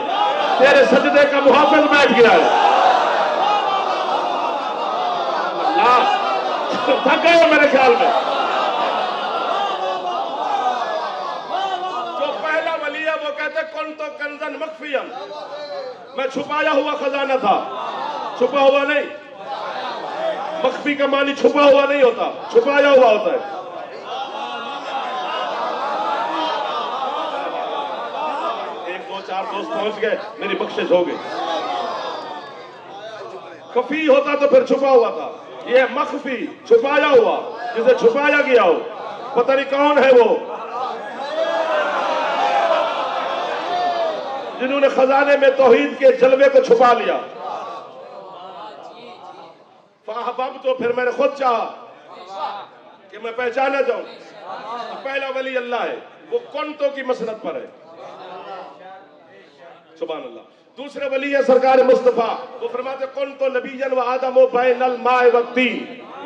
तेरे सजदे का मुहाफिज बैठ गया है। थक गए मेरे ख्याल में। जो पहला वली है वो कहते कुन तो कंजन मख्फियन, मैं छुपाया हुआ खजाना था। छुपा हुआ नहीं, मख्फी का मानी छुपा हुआ नहीं होता, छुपाया हुआ होता है। एक दो चार दोस्त पहुंच गए, मेरी बख्शिश हो गई। खफी होता तो फिर छुपा हुआ था, ये मख्फी छुपाया हुआ, जिसे छुपाया गया हो। पता नहीं कौन है वो जिन्होंने खजाने में तौहीद के जलवे को छुपा लिया। फाहबब तो फिर मैंने खुद चाहा कि मैं पहचाना जाऊं। पहला वली अल्लाह है, वो कुंतों की मसनत पर है। सुभान अल्लाह। दूसरे वली है सरकार मुस्तफा, वो फरमाते कुंतो नबीयन व आदम बैनल माए वत्तीन।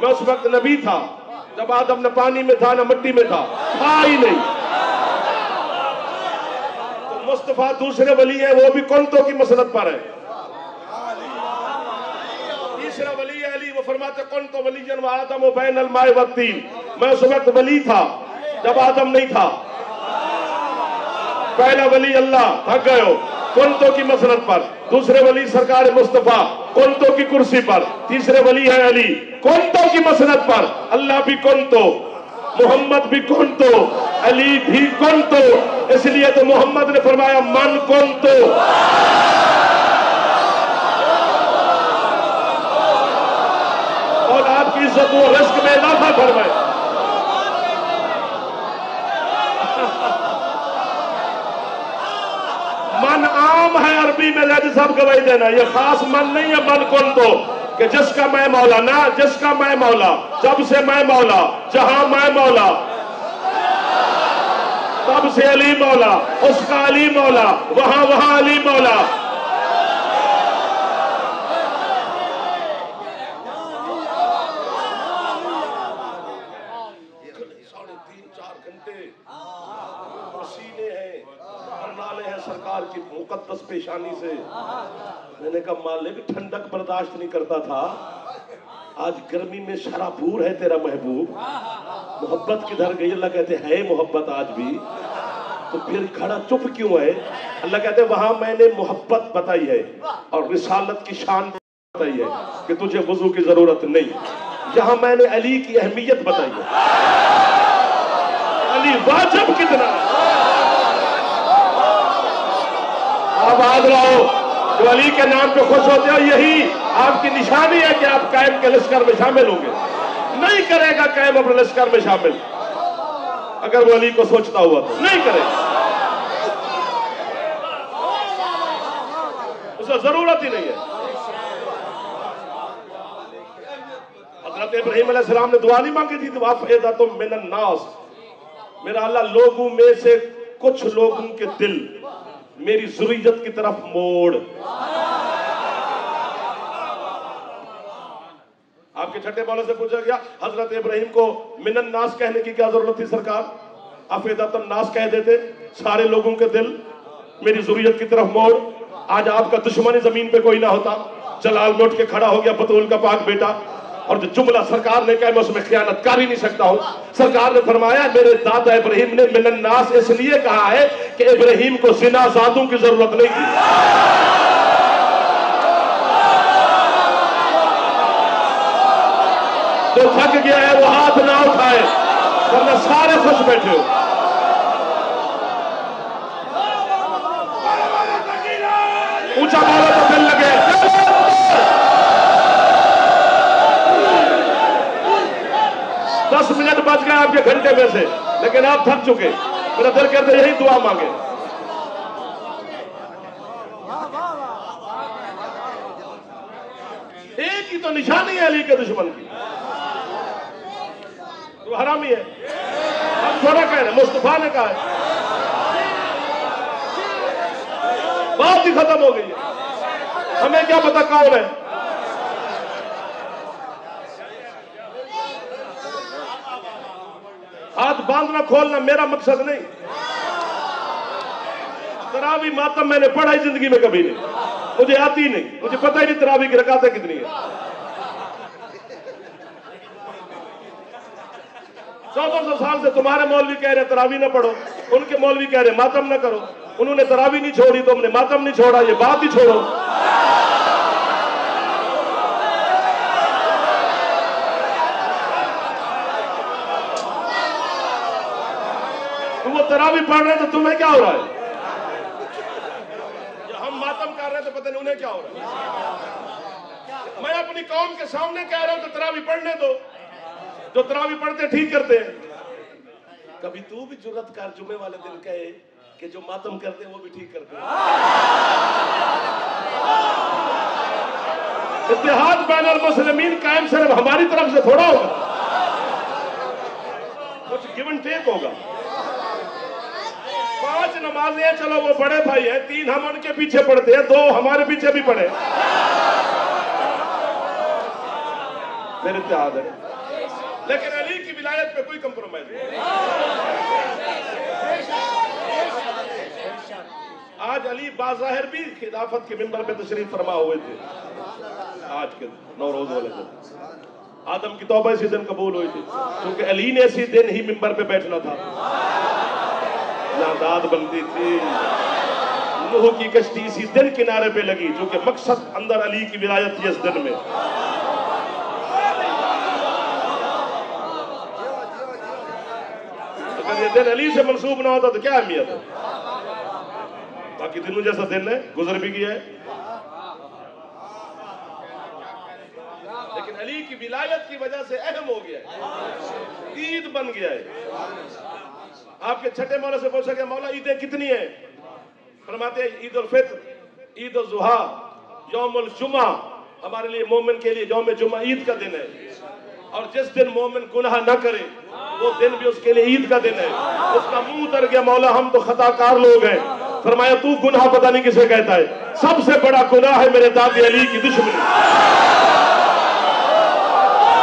मैं उस वक्त नबी था जब आदम न पानी में था न मिट्टी में था ही नहीं। तो मुस्तफा दूसरे वली है, वो भी कुंतों की मसनत पर है। तीसरा वली है अली, वो फरमाते कुंतो वलीयन व आदम बैनल माए वत्तीन। मैं उस वक्त वली था जब आदम नहीं था। पहला वली अल्लाह, थक गए हो, कुंतों की मसनत पर। दूसरे वली सरकार मुस्तफा, कुंतों की कुर्सी पर। तीसरे वली है अली, कुंतों की मसनत पर। अल्लाह भी कुंतो, मोहम्मद भी कुंतो, अली भी कुंतो। इसलिए तो मोहम्मद ने फरमाया मन कुंतो। और आपकी इज्जत वो रिस्क में इजाफा फरमाए। मन आम है अरबी में, लज सब गवाही देना। ये खास मन नहीं है मन कुंतो कि जिसका मैं मौला, ना, जिसका मैं मौला, जब से मैं मौला, जहां मैं मौला, तब से अली मौला, उसका अली मौला, वहां वहां अली मौला। सरकार की मुकद्दस पेशानी से। मैंने कहा मालिक ठंडक बर्दाश्त नहीं करता था, आज गर्मी में शराबूर है तेरा महबूब। मोहब्बत किधर गई? अल्लाह कहते है मोहब्बत आज भी, तो फिर खड़ा चुप क्यों है? अल्लाह कहते वहां मैंने मोहब्बत बताई है और रिसालत की शान बताई है कि तुझे वुजू की जरूरत नहीं। यहां मैंने अली की अहमियत बताई है। अली वाजिब कितना है। आबाद रहो, जो अली के नाम पे खुश होते हो, यही आपकी निशानी है कि आप कायम के लश्कर में शामिल होंगे। नहीं करेगा कायम अपने लश्कर में शामिल, अगर वो अली को सोचता हुआ तो नहीं करेगा, उसको जरूरत ही नहीं है। हजरत इब्राहीम अलैहिस्सलाम ने दुआ नहीं मांगी थी, दुआ फैदा तो मिनन नास, मेरा अल्लाह लोगों में से कुछ लोगों के दिल मेरी ज़ुर्रियत की तरफ मोड़। आपके छठे मौला से पूछा गया हजरत इब्राहीम को मिनन नास कहने की क्या जरूरत थी सरकार? अफेदतन नास कह देते, सारे लोगों के दिल मेरी ज़ुर्रियत की तरफ मोड़। आज आपका दुश्मन जमीन पे कोई ना होता, जलाल में उठ के खड़ा हो गया बतूल का पाक बेटा, और जो जुमला सरकार ने कहा मैं उसमें खयानत कर ही नहीं सकता हूं। सरकार ने फरमाया मेरे दादा इब्राहीम ने मिनन नास इसलिए कहा है कि इब्राहीम को जिना जादों की जरूरत नहीं थी। जो थक गया है वो हाथ ना उठाए, वरना सारे खुश बैठे हो। ऊंचा बोलो तो दिल लगे। 10 मिनट बच गए आपके घंटे में से, लेकिन आप थक चुके। मेरा दिल कहते यही दुआ मांगे। एक ही तो निशानी है अली के दुश्मन की, तो हरामी है। हम थोड़ा कह रहे, मुस्तफा ने कहा है, बात ही खत्म हो गई है। हमें क्या पता कौन है। हाथ बांधना खोलना मेरा मकसद नहीं। तरावी मातम मैंने पढ़ा ही जिंदगी में कभी नहीं, मुझे आती नहीं, मुझे पता ही नहीं तरावी की रकातें कितनी है। 1400 साल से तुम्हारे मौलवी कह रहे तरावी ना पढ़ो, उनके मौलवी कह रहे मातम ना करो। उन्होंने तरावी नहीं छोड़ी, तुमने मातम नहीं छोड़ा, ये बात ही छोड़ो। वो तरावी पढ़ रहे हैं तो तुम्हें क्या हो रहा है? हम मातम कर रहे हैं तो पता नहीं उन्हें क्या हो रहा है। मैं अपनी कौम के सामने कह रहा हूं तो तरावी पढ़ने दो, जो तरावी पढ़ते ठीक करते हैं। कभी तू भी जुर्रत कर जुमे वाले दिन कहे कि जो मातम करते हैं वो भी ठीक करते हैं। इत्तेहाद बैनुल मुस्लिमीन कायम सिर्फ हमारी तरफ से थोड़ा होगा। गिव एंड टेक होगा। 5 नमाजें, चलो वो बड़े भाई हैं, 3 हम उनके पीछे पढ़ते हैं, 2 हमारे पीछे भी पढ़े, मेरे इत्तेहाद है। लेकिन अली की विलायत पे कोई कंप्रोमाइज नहीं। आज अली बाज़ाहिर भी खिलाफत के मिंबर पे तशरीफ फरमा हुए थे। आज के 9 रोज वाले दिन आदम की तौबा इसी दिन कबूल हुई थी, क्योंकि अली ने इसी दिन ही मिंबर पे बैठना था। दाद बनती थी, नूह की कश्ती इसी दिन किनारे पे लगी, जो कि मकसद अंदर अली की विलायत थी इस दिन में। अगर ये दिन अली से मंसूब ना होता तो क्या अहमियत है? बाकी दिनों जैसा दिन है, गुजर भी गया है, लेकिन अली की विलायत की वजह से अहम हो गया है, ईद बन गया है। आपके छठे मौला से पूछा गया, मौला ईदें कितनी हैं? फरमाते हैं ईद उल फित्र, ईद उल जुहा, यौम उल जुमा, हमारे लिए मोमिन के लिए यौम जुमा ईद का दिन है। और जिस दिन मोमिन गुनाह न करे वो दिन भी उसके लिए ईद का दिन है। उसका मुंह उतर गया, मौला हम तो खताकार लोग हैं। फरमाया तू गुनाह पता नहीं किसे कहता है, सबसे बड़ा गुनाह है मेरे दादी अली की दुश्मनी।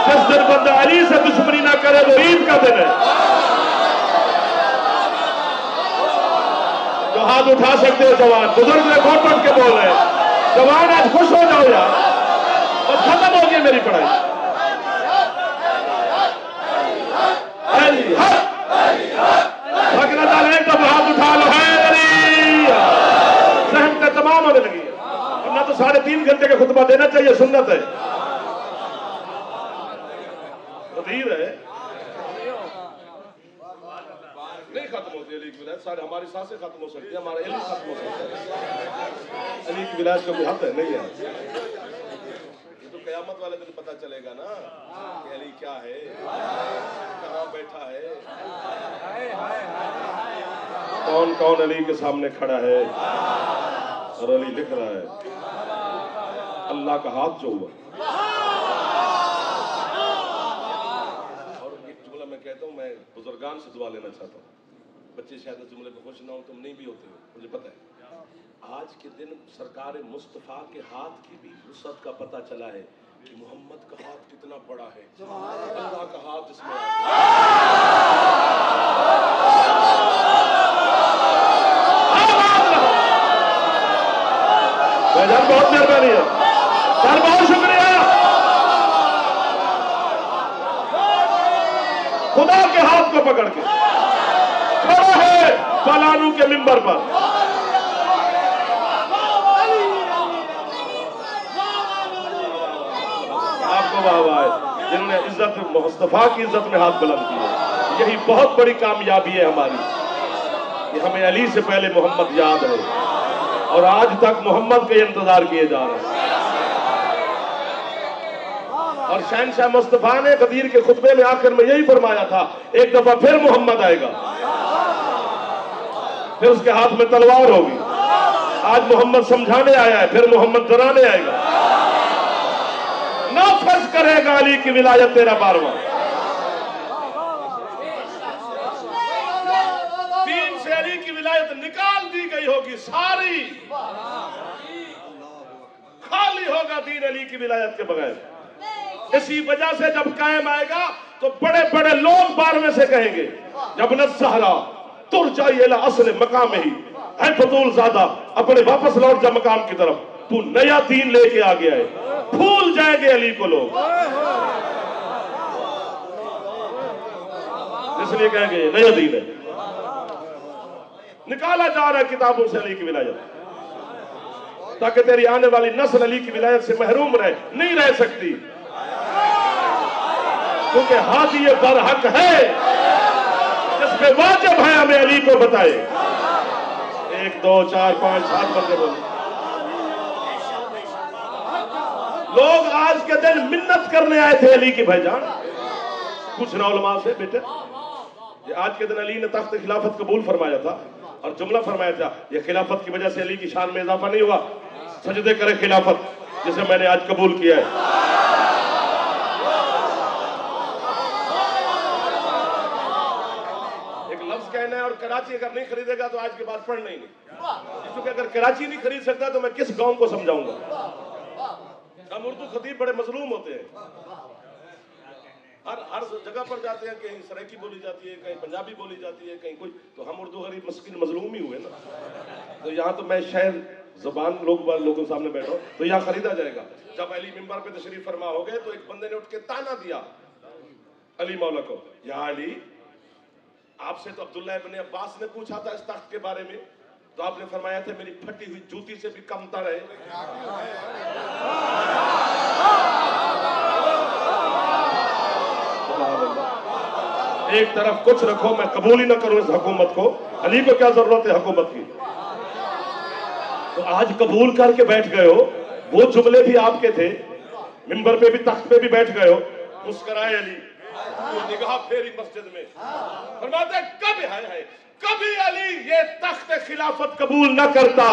जिस दिन बंदा अली से दुश्मनी ना करे वो ईद का दिन है। जो हाथ उठा सकते हो जवान, बुजुर्ग ने घोट के बोल रहे हैं, जवान आज खुश हो जाओ यार, बस खत्म हो गई मेरी पढ़ाई। एक दफा हाथ उठा लो, सहमत तमाम होने लगी है। अब ना तो 3.5 घंटे का खुतबा देना चाहिए, सुन्नत है, तदहीर है, नहीं खत्म होती अली की विलायत। सारे हमारी सांसें खत्म हो सकती है, हमारा इल्म खत्म हो सकता है, अली की विलायत का कोई हद है नहीं है। ये तो कयामत वाले दिन पता चलेगा ना कि अली क्या है, कहाँ बैठा है, कौन कौन अली के सामने खड़ा है। और अली लिख रहा है अल्लाह का हाथ जो हुआ। और एक जुमला मैं कहता हूँ, मैं बुजुर्गान से दुआ लेना चाहता हूँ, बच्चे शायद इस जुमले पे खुश ना हो, तुम नहीं भी होते हो, मुझे पता है। आज के दिन सरकार मुस्तफा के हाथ की भी वुसअत का पता चला है कि मोहम्मद का हाथ कितना बड़ा है, अल्लाह का हाथ इसमें बहुत मेहरबानी है सर, बहुत शुक्रिया। खुदा के हाथ को पकड़ के खड़ा है फलानू के मिंबर पर। आपको वाह है जिन्होंने इज्जत मुस्तफा की इज्जत में हाथ बुलंद किए। यही बहुत बड़ी कामयाबी है हमारी कि हमें अली से पहले मोहम्मद याद है और आज तक मोहम्मद के इंतजार किए जा रहे हैं। और शहनशाह मुस्तफा ने गदीर के खुतबे में आखिर में यही फरमाया था, एक दफा फिर मोहम्मद आएगा, फिर उसके हाथ में तलवार होगी। आज मोहम्मद समझाने आया है, फिर मोहम्मद डराने आएगा। नाफज करेगा अली की विलायत तेरा 12वां। दीन से अली की विलायत निकाल दी गई होगी, सारी खाली होगा दीन अली की विलायत के बगैर। इसी वजह से जब कायम आएगा तो बड़े बड़े लोग बार में से कहेंगे, जब न सहरा तुर जाइए असल मकाम ही है फतूल ज़्यादा, अपने वापस लौट जा मकाम की तरफ, तू नया दीन लेके आ गया है। भूल जाएंगे अली को लोग, इसलिए कहेंगे नया दीन है। निकाला जा रहा है किताबों से अली की विलायत, ताकि तेरी आने वाली नस्ल अली की विलायत से महरूम रहे, नहीं रह सकती, क्योंकि हादी ये बरहक है जिसमें वाजिब है हमें अली को बताए। 1 2 4 5 7 बंदे बोले। लोग आज के दिन मिन्नत करने आए थे अली की भाईजान। पूछना उलमा से, बेटे ये आज के दिन अली ने तख्त खिलाफत कबूल फरमाया था और जुमला फरमाया था, ये खिलाफत की वजह से अली की शान में इजाफा नहीं हुआ, सजदे करे खिलाफत जिसे मैंने आज कबूल किया है। और कराची अगर नहीं खरीदेगा तो आज के बाद पढ़ना ही नहीं, क्योंकि अगर कराची नहीं खरीद सकता तो मैं किस गांव को समझाऊंगा। हम उर्दू खतीब बड़े मजलूम होते हैं, हर जगह पर जाते हैं, कहीं सराइकी बोली जाती है, कहीं पंजाबी बोली जाती है, कहीं कोई, तो हम उर्दू गरीब मस्किन मजलूम ही हुए ना। तो यहाँ तो मैं शहर ज़बान लोगों के सामने बैठा हूँ, तो यहाँ खरीदा जाएगा। जब अली मिंबर पे तशरीफ फरमा हो गए तो एक बंदे ने उठ के ताना दिया अली मौला को, या अली, आपसे तो अब्दुल्लाह इब्न अब्बास ने पूछा था इस तख्त के बारे में, तो आपने फरमाया था मेरी फटी हुई जूती से भी कमतर है। एक तरफ कुछ रखो, मैं कबूल ही ना करूं इस हुकूमत को, अली को क्या जरूरत है हुकूमत की। तो आज कबूल करके बैठ गए हो, वो जुमले भी आपके थे, मिंबर पे भी तख्त पे भी बैठ गए हो। मुस्कुराए अली, तो निगाह फेरी मस्जिद में, फरमाते कभी अली ये तख्त खिलाफत कबूल न करता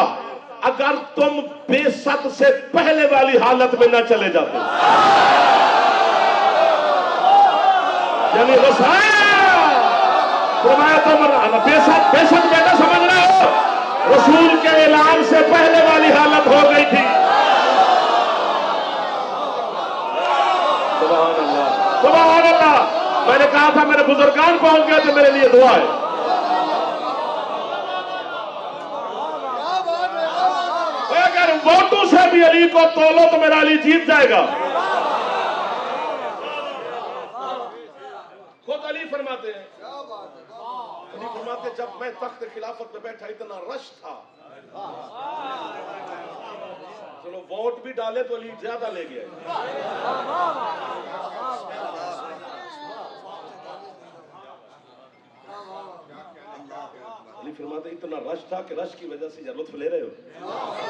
अगर तुम बेसत से पहले वाली हालत में न चले जाते। यानी फरमाया तुम बेसत में न समझ रहे हो, रसूल के ऐलान से पहले वाली हालत हो गई थी। सुभान अल्लाह, सुभान अल्लाह। मैंने कहा था मेरे बुजुर्गान पहुंच गए थे, मेरे लिए दुआ है। अगर वोटों से भी अली को तोलो तो मेरा अली जीत जाएगा। खुद अली फरमाते हैं, अली फरमाते जब मैं तख्त खिलाफत पे बैठा इतना रश था, चलो वोट भी डाले तो अली ज्यादा ले गया। अली फरमाते इतना रश था कि रश की वजह से या लुत्फ ले रहे हो,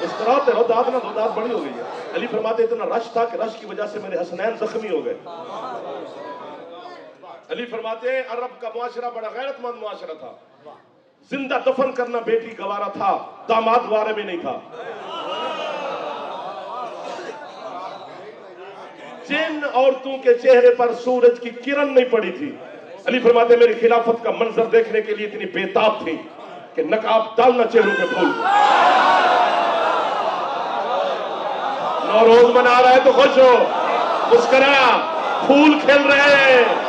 मुस्कुराते रहो, दाद ना दो, दाद बड़ी हो गई है। अली फरमाते इतना रश था कि रश की वजह से मेरे हसनैन जख्मी हो गए। अली फरमाते हैं अरब का मुआशरा बड़ा गैरतमंद मुआशरा था, जिंदा दफन करना बेटी गवारा था, दामाद वारे में नहीं था। जिन औरतों के चेहरे पर सूरज की किरण नहीं पड़ी थी, अली फरमाते मेरी खिलाफत का मंजर देखने के लिए इतनी बेताब थी कि नकाब डालना चेहरों पे फूल। नौरोज मना रहा है तो खुश हो, मुस्कुरा, फूल खिल रहे हैं,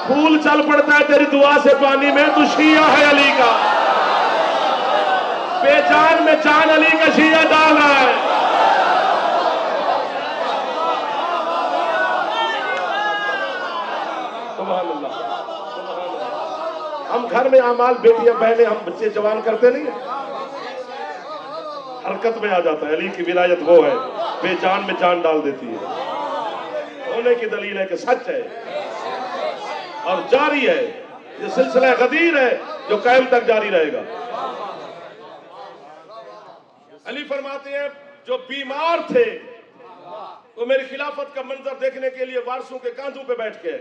फूल चल पड़ता है तेरी दुआ से पानी में। तू शिया है अली का, बेजान में जान अली का शिया डाल रहा है। सुभान अल्लाह, सुभान अल्लाह। हम घर में अमाल, बेटियां बहनें, हम बच्चे जवान करते नहीं है, हरकत में आ जाता है। अली की विलायत वो है, बेजान में जान डाल देती है। होने की दलील है कि सच है और जारी है, ये सिलसिला गदीर है जो कायम तक जारी रहेगा। अली फरमाते हैं जो बीमार थे वो मेरी खिलाफत का मंजर देखने के लिए वारसों के कांधों पे बैठ के,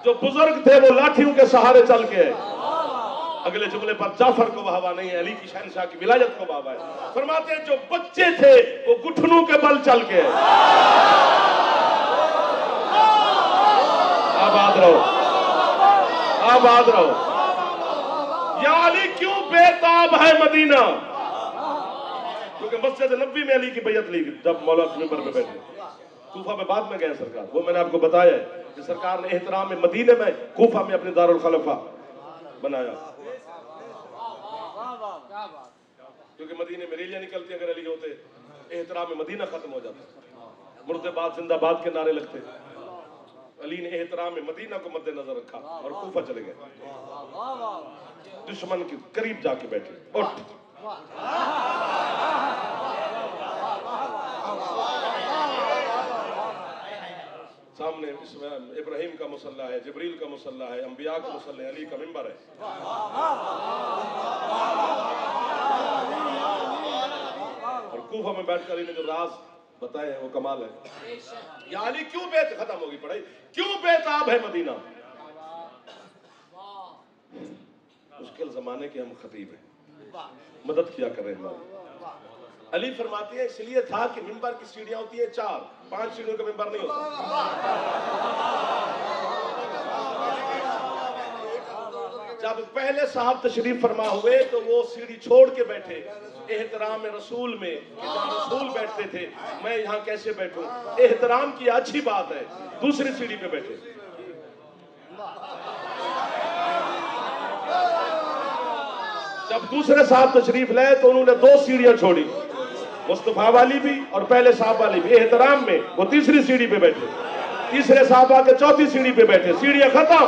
जो बुजुर्ग थे वो लाठियों के सहारे चल के। अगले जुमले पर जाफर को वाहवा नहीं है, अली की शहनशाह की विलायत को वाहवा है। फरमाते हैं जो बच्चे थे वो घुटनों के बल चल के। आबाद रहो, आबाद रहो। या अली क्यों बेताब है मदीना? क्योंकि मस्जिद नबी में अली की बैयत ली जब मौला मिंबर पे बैठे। कूफा में बाद में गए सरकार, वो मैंने आपको बताया है कि सरकार ने एहतराम में मदीने में कूफा में अपने दारुल खलीफा बनाया, क्योंकि मदीने में रैलियां निकलती अगर अली होते, एहतराम में मदीना खत्म हो जाता, मुर्दाबाद जिंदाबाद के नारे लगते। अली ने एहतराम में मदीना को मद्देनजर रखा और कूफा चले गए, दुश्मन के करीब जाके बैठे। उठ सामने इब्राहिम का मुसल्ला है, जिब्रील का मुसल्ला है, अंबिया का मुसल्ला है, अली का मिंबर है। और कूफा में बैठकर अली ने जो राज बताए हैं वो कमाल है। या अली क्यों बेत खत्म होगी पढ़ाई, क्यों बेताब है मदीना? मुश्किल जमाने के हम खतीब हैं, मदद किया कर रहे हैं हमारी। अली फरमाते हैं इसलिए था कि मिंबर की सीढ़ियां होती है 4, 5 सीढ़ियों का मिंबर नहीं होता। जब पहले साहब तशरीफ फरमा हुए तो वो सीढ़ी छोड़ के बैठे, एहतराम रसूल में, जहाँ रसूल बैठते थे मैं यहाँ कैसे बैठूं, एहतराम की अच्छी बात है। दूसरी सीढ़ी पे बैठे। जब दूसरे साहब तशरीफ लाए तो उन्होंने 2 सीढ़ियां छोड़ी, मुस्तफा वाली भी और पहले साहब वाली भी। एहतराम में वो तीसरी सीढ़ी पे बैठे, तीसरे साहब आके चौथी सीढ़ी पे बैठे। सीढ़ियां खत्म।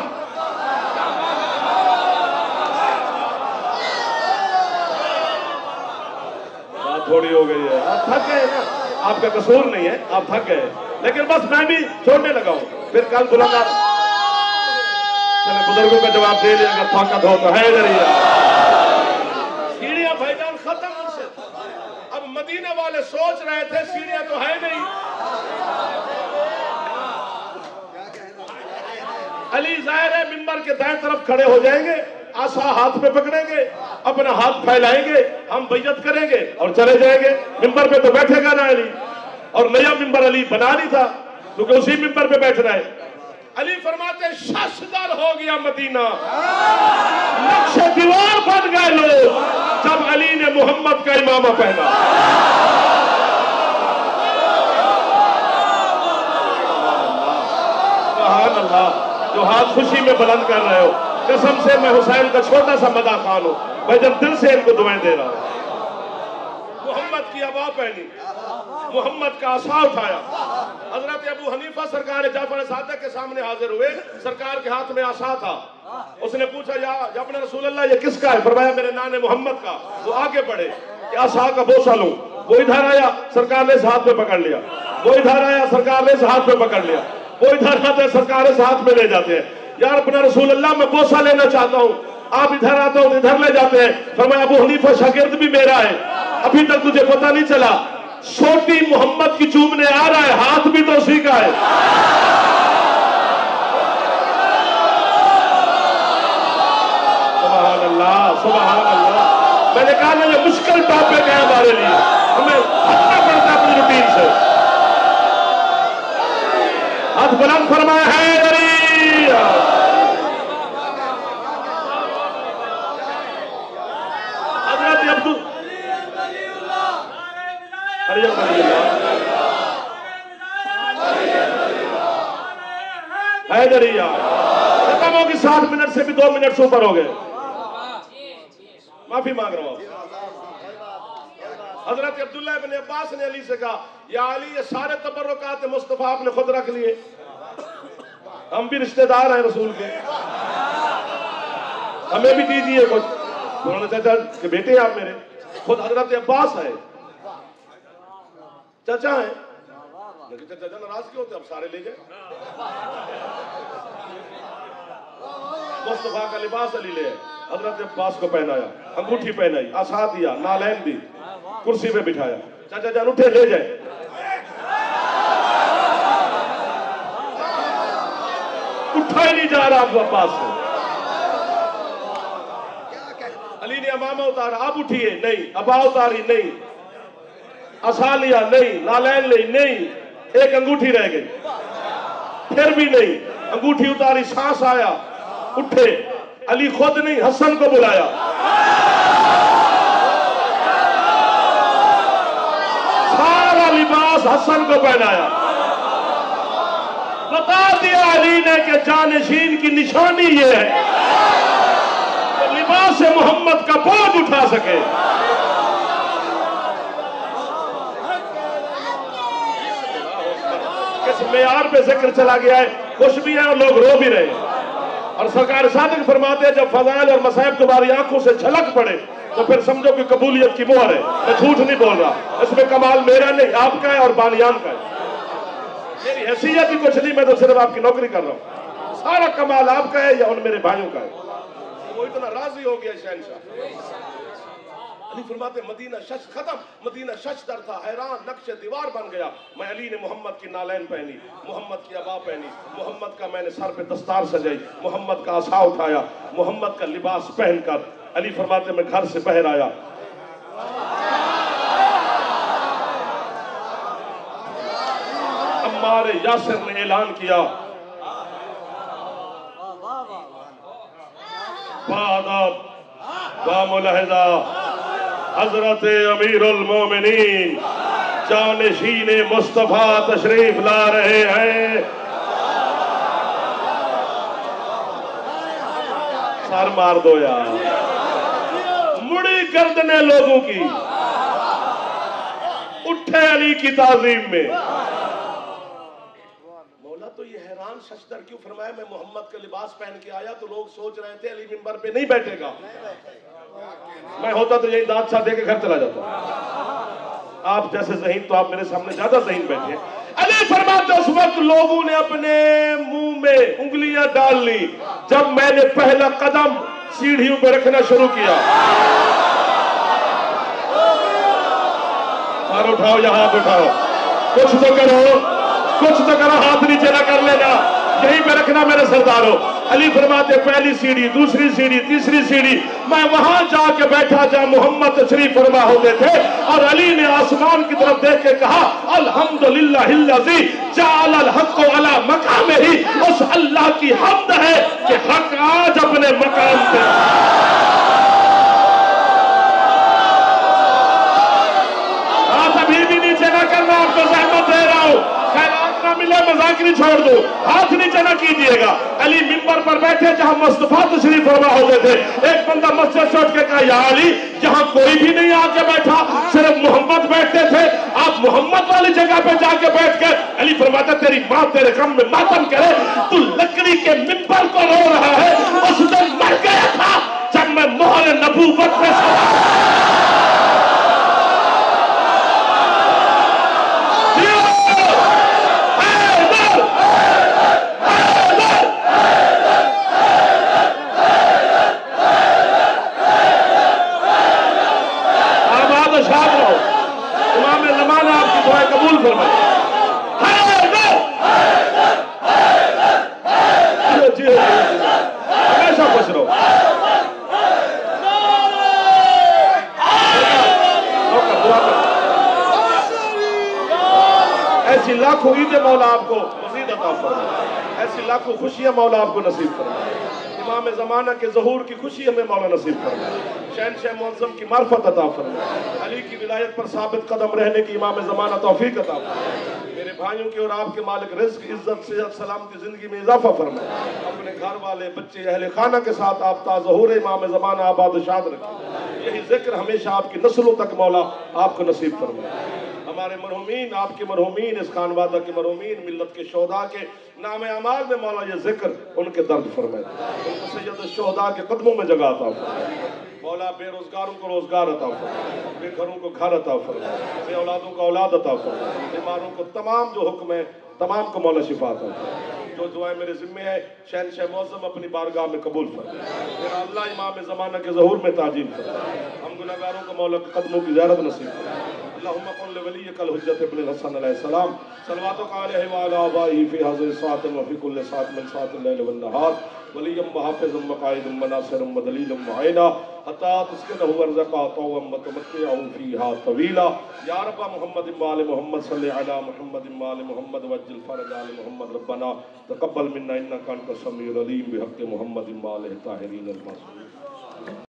बात थोड़ी हो गई है, आप थक गए ना, आपका कसूर नहीं है, आप थक गए, लेकिन बस मैं भी छोड़ने लगा हूं। फिर कल बुलंदा चले बुजुर्गों का जवाब दे दिया, अगर ताकत हो तो है जरिया। सीढ़ियां भाईजान खत्म उनसे। अब मदीने वाले सोच रहे थे सीढ़ियां तो है नहीं। अली जाहिर है मिंबर के दाएं तरफ खड़े हो जाएंगे, आसा हाथ में पकड़ेंगे, अपना हाथ फैलाएंगे, हम बैयत करेंगे और चले जाएंगे। मिंबर पे तो बैठेगा ना अली, और नया मिंबर अली बना नहीं था क्योंकि उसी मिंबर पे बैठ रहा है। अली फरमाते शशदर हो गया मदीना, नक्शे दीवार बन गए लोग जब अली ने मोहम्मद का इमामा पहना। सुभान अल्लाह। जो हाथ खुशी में बुलंद कर रहे हो, कसम से मैं हुसैन का छोटा सा मदा खान हूं, मैं जब दिल से इनको दुआएं दे रहा हूं। मोहम्मद की अबा पहनी, मोहम्मद का आसा उठाया। हजरत अबू हनीफा सरकार जाफर सादिक के सामने हाजिर हुए, सरकार के हाथ में आसा था। उसने पूछा या अपने रसूल अल्लाह ये किसका है? फरमाया मेरे नाने मोहम्मद का। वो आगे बढ़े कि आसा का बोसा लूं। वो इधर आया, सरकार ने इस हाथ में पकड़ लिया। वो इधर आया, सरकार ने इस हाथ में पकड़ लिया। वो इधर आते, सरकार इस हाथ में ले जाते हैं। यार अपना रसूल अल्लाह मैं बोसा लेना चाहता हूँ, आप इधर आते हो इधर ले जाते हैं। फरमाया अबू हनीफा शागिर्द भी मेरा है, अभी तक तुझे पता नहीं चला। छोटी मोहम्मद की चूमने आ रहा है, हाथ भी तो उसी का है। सुभान अल्लाह, सुभान अल्लाह। मैंने कहा ना ये मुश्किल टॉपिक है हमारे लिए, हमें हटना पड़ता है अपनी रूटीन से। हाथ बुलंद फरमाया है हजरत अब्दुल हैदरिया। खत्म होगी 7 मिनट से भी 2 मिनट से ऊपर हो गए, माफी मांग रहा हूं। हजरत अब्दुल्लाह इब्न अब्बास ने अली से कहा या अली ये सारे तबर्रुकात मुस्तफा आपने खुद रख लिए, हम भी रिश्तेदार हैं रसूल के, हमें भी दीजिए कुछ। उन्होंने चाचा के बेटे आप मेरे, खुद हजरत अब्बास है, चाचा है, लेकिन चाचा नाराज क्यों होते, अब सारे ले जाए। मुस्तफा का लिबास अली ले, हजरत अब्बास को पहनाया, अंगूठी पहनाई, आसा दिया, नालैन दी, कुर्सी पे बिठाया। चाचा जान उठे ले जाए। उठा ही नहीं जा रहा अबू अब्बास से। अली ने अमामा उतारा, आप उठिए, नहीं। अबा उतारी, नहीं। आसा लिया, नहीं। नालैन ली, नहीं। एक अंगूठी रह गई, फिर भी नहीं। अंगूठी उतारी, सांस आया, उठे। अली खुद नहीं, हसन को बुलाया। सारा लिबास हसन को पहनाया। बता दिया अली ने कि जानशीन की निशानी ये है तो लिबास मोहम्मद का बोझ उठा सके। किस मेयार पे जिक्र चला गया है, खुश भी है और लोग रो भी रहे हैं। और सरकार सादिक फरमाते हैं जब फजाइल और मसाइब तुम्हारी आंखों से झलक पड़े तो फिर समझो कि कबूलियत की मोहर है। मैं झूठ नहीं बोल रहा, इसमें कमाल मेरा नहीं, आपका है और बानियान का है। मेरी हैसियत ही कुछ नहीं, मैं तो सिर्फ आपकी नौकरी कर रहा हूँ। सारा कमाल आपका है या उन मेरे भाइयों का है। वो इतना राजी हो गया शहनशाह। अली फरमाते मदीना शश खत्म, मदीना शशदर था, हैरान, नक्शे दीवार बन गया। मैं अली ने मोहम्मद की नालैन पहनी, मोहम्मद की अबा पहनी, मोहम्मद का मैंने सर पे दस्तार सजाई, मोहम्मद का आसा उठाया, मोहम्मद का लिबास पहनकर अली फरमाते मैं घर से बाहर आया। अम्मार यासिर ने ऐलान किया बादब बामुलहजा हजरत अमीरुल मोमिनीन जानशीन मुस्तफा तशरीफ ला रहे हैं। सर मार दो यार, मुड़ी गर्दने लोगों की उठे अली की ताजीम में। मौला तो ये हैरान शशदर क्यों फरमाया मैं मोहम्मद का लिबास पहन के आया तो लोग सोच रहे थे अली मिंबर पे नहीं बैठेगा। मैं होता तो यही दांत छा दे के घर चला जाता। आप जैसे ज़हीन तो आप मेरे सामने ज्यादा ज़हीन बैठे। अली फरमाते उस वक्त लोगों ने अपने मुंह में उंगलियां डाल ली जब मैंने पहला कदम सीढ़ियों पर रखना शुरू किया। सर उठाओ, यहाँ उठाओ, कुछ तो करो, कुछ तो करो, हाथ नीचे ना कर लेना, यहीं पे रखना मेरे सरदारों। अली फरमाते पहली सीढ़ी, दूसरी सीढ़ी, तीसरी सीढ़ी, मैं वहां जाके बैठा जहां मोहम्मद तशरीफ फरमा होते थे और अली ने आसमान की तरफ देख के कहा अल्हम्दुलिल्लाहिल्लज़ी जअलल हक़्क़ अला मक़ामिही। उस अल्लाह की हम्द है कि हक आज अपने मकाम पे। हाथ अभी भी नीचे ना करना, आपको ज़हमत दे रहा हूं, खैरात ना मिले मजाक नहीं छोड़ दो, हाथ नीचे ना कीजिएगा। अली मिंबर पर बैठे जहां मुस्तफा तशरीफ फरमा होते थे, एक बंदा मस्जिद से उठ के कहा या अली जहां कोई भी नहीं आके बैठा, सिर्फ मोहम्मद बैठते थे, आप मोहम्मद वाली जगह पे जाके बैठ गए। अली फरमाता तेरी मां तेरे गम में मातम करे, तू लकड़ी के मिंबर को रो रहा है, उस दिन मर गया था जब मैं मोहर नबूवत में हमेशा खुश रहो। ऐसी लाखों ईदें मौला आपको मज़ीद अता फरमाए, ऐसी लाखों खुशियां मौला आपको नसीब फरमाए। इमाम ज़माना के ज़हूर की खुशी हमें मौला नसीब फरमाए, शहनशाह मुअज़्ज़म की मार्फत अता फरमाए, अली की विलायत पर साबित कदम रहने की इमाम ज़माना तौफीक अता फरमाए। मेरे भाइयों के और आपके मालिक रिज़्क़, इज्जत, सेहत, सलामती जिंदगी में इजाफा फरमाए। अपने घर वाले, बच्चे, अहले खाना के साथ आप ताज़हुर इमाम ज़माना आबाद शाद रखें। यही जिक्र हमेशा आपकी नस्लों तक मौला आपको नसीब फरमाए। हमारे मरहूमीन, आपके मरहूमीन, इस खानवादा के मरहूमीन, मिल्लत के शोहदा के नाम अमाल में मौला ये जिक्र उनके दर्द फरमाए, उनको सैयद शोहदा के कदमों में जगह अता फरमाए। मौला बेरोजगारों को रोजगार अता फरमाए, बेघरों को घर अता फरमाए, बे औलादों को औलाद अता फरमाए, बीमारों को तमाम जो हुक्म है तमाम को मौला शिफा अता फरमाए। जो दुआएं मेरे जिम्मे है शहनशाह मुअज़्ज़म अपनी बारगाह में कबूल फरमाए। मेरा अल्लाह इमाम ज़माना के ज़हूर में ताजील फरमाए। हम गुनहगारों को मौला के कदमों की ज़ियारत नसीब फरमाए। अल्लाहुम्मा कुल लिवलिय्यिकल हुज्जत इब्न हसन अलैहिस्सलाम सल्लल्लाहु अलैहि व अला आबाइहि फी हाज़िहि साअत व फी कुल्लि साअत मिन साअतिल लैल वन नहार वलिय्यम व हाफ़िज़म व क़ाइदम व नासिरम व दलीलम व ऐना हत्ता तुस्किनहु वरज़क़ा तौअम व तुमत्तिअहु फ़ीहा तवीला। या रब्ब मुहम्मद व आलि मुहम्मद सल्लि अला मुहम्मद व आलि मुहम्मद वज्जिल फ़रज आलि मुहम्मद रब्बना तक़ब्बल मिन्ना इन्नका अंतस समीउल अलीम बिहक़्क़ि मुहम्मद व आलिहि ताहिरीन अल मासूमीन।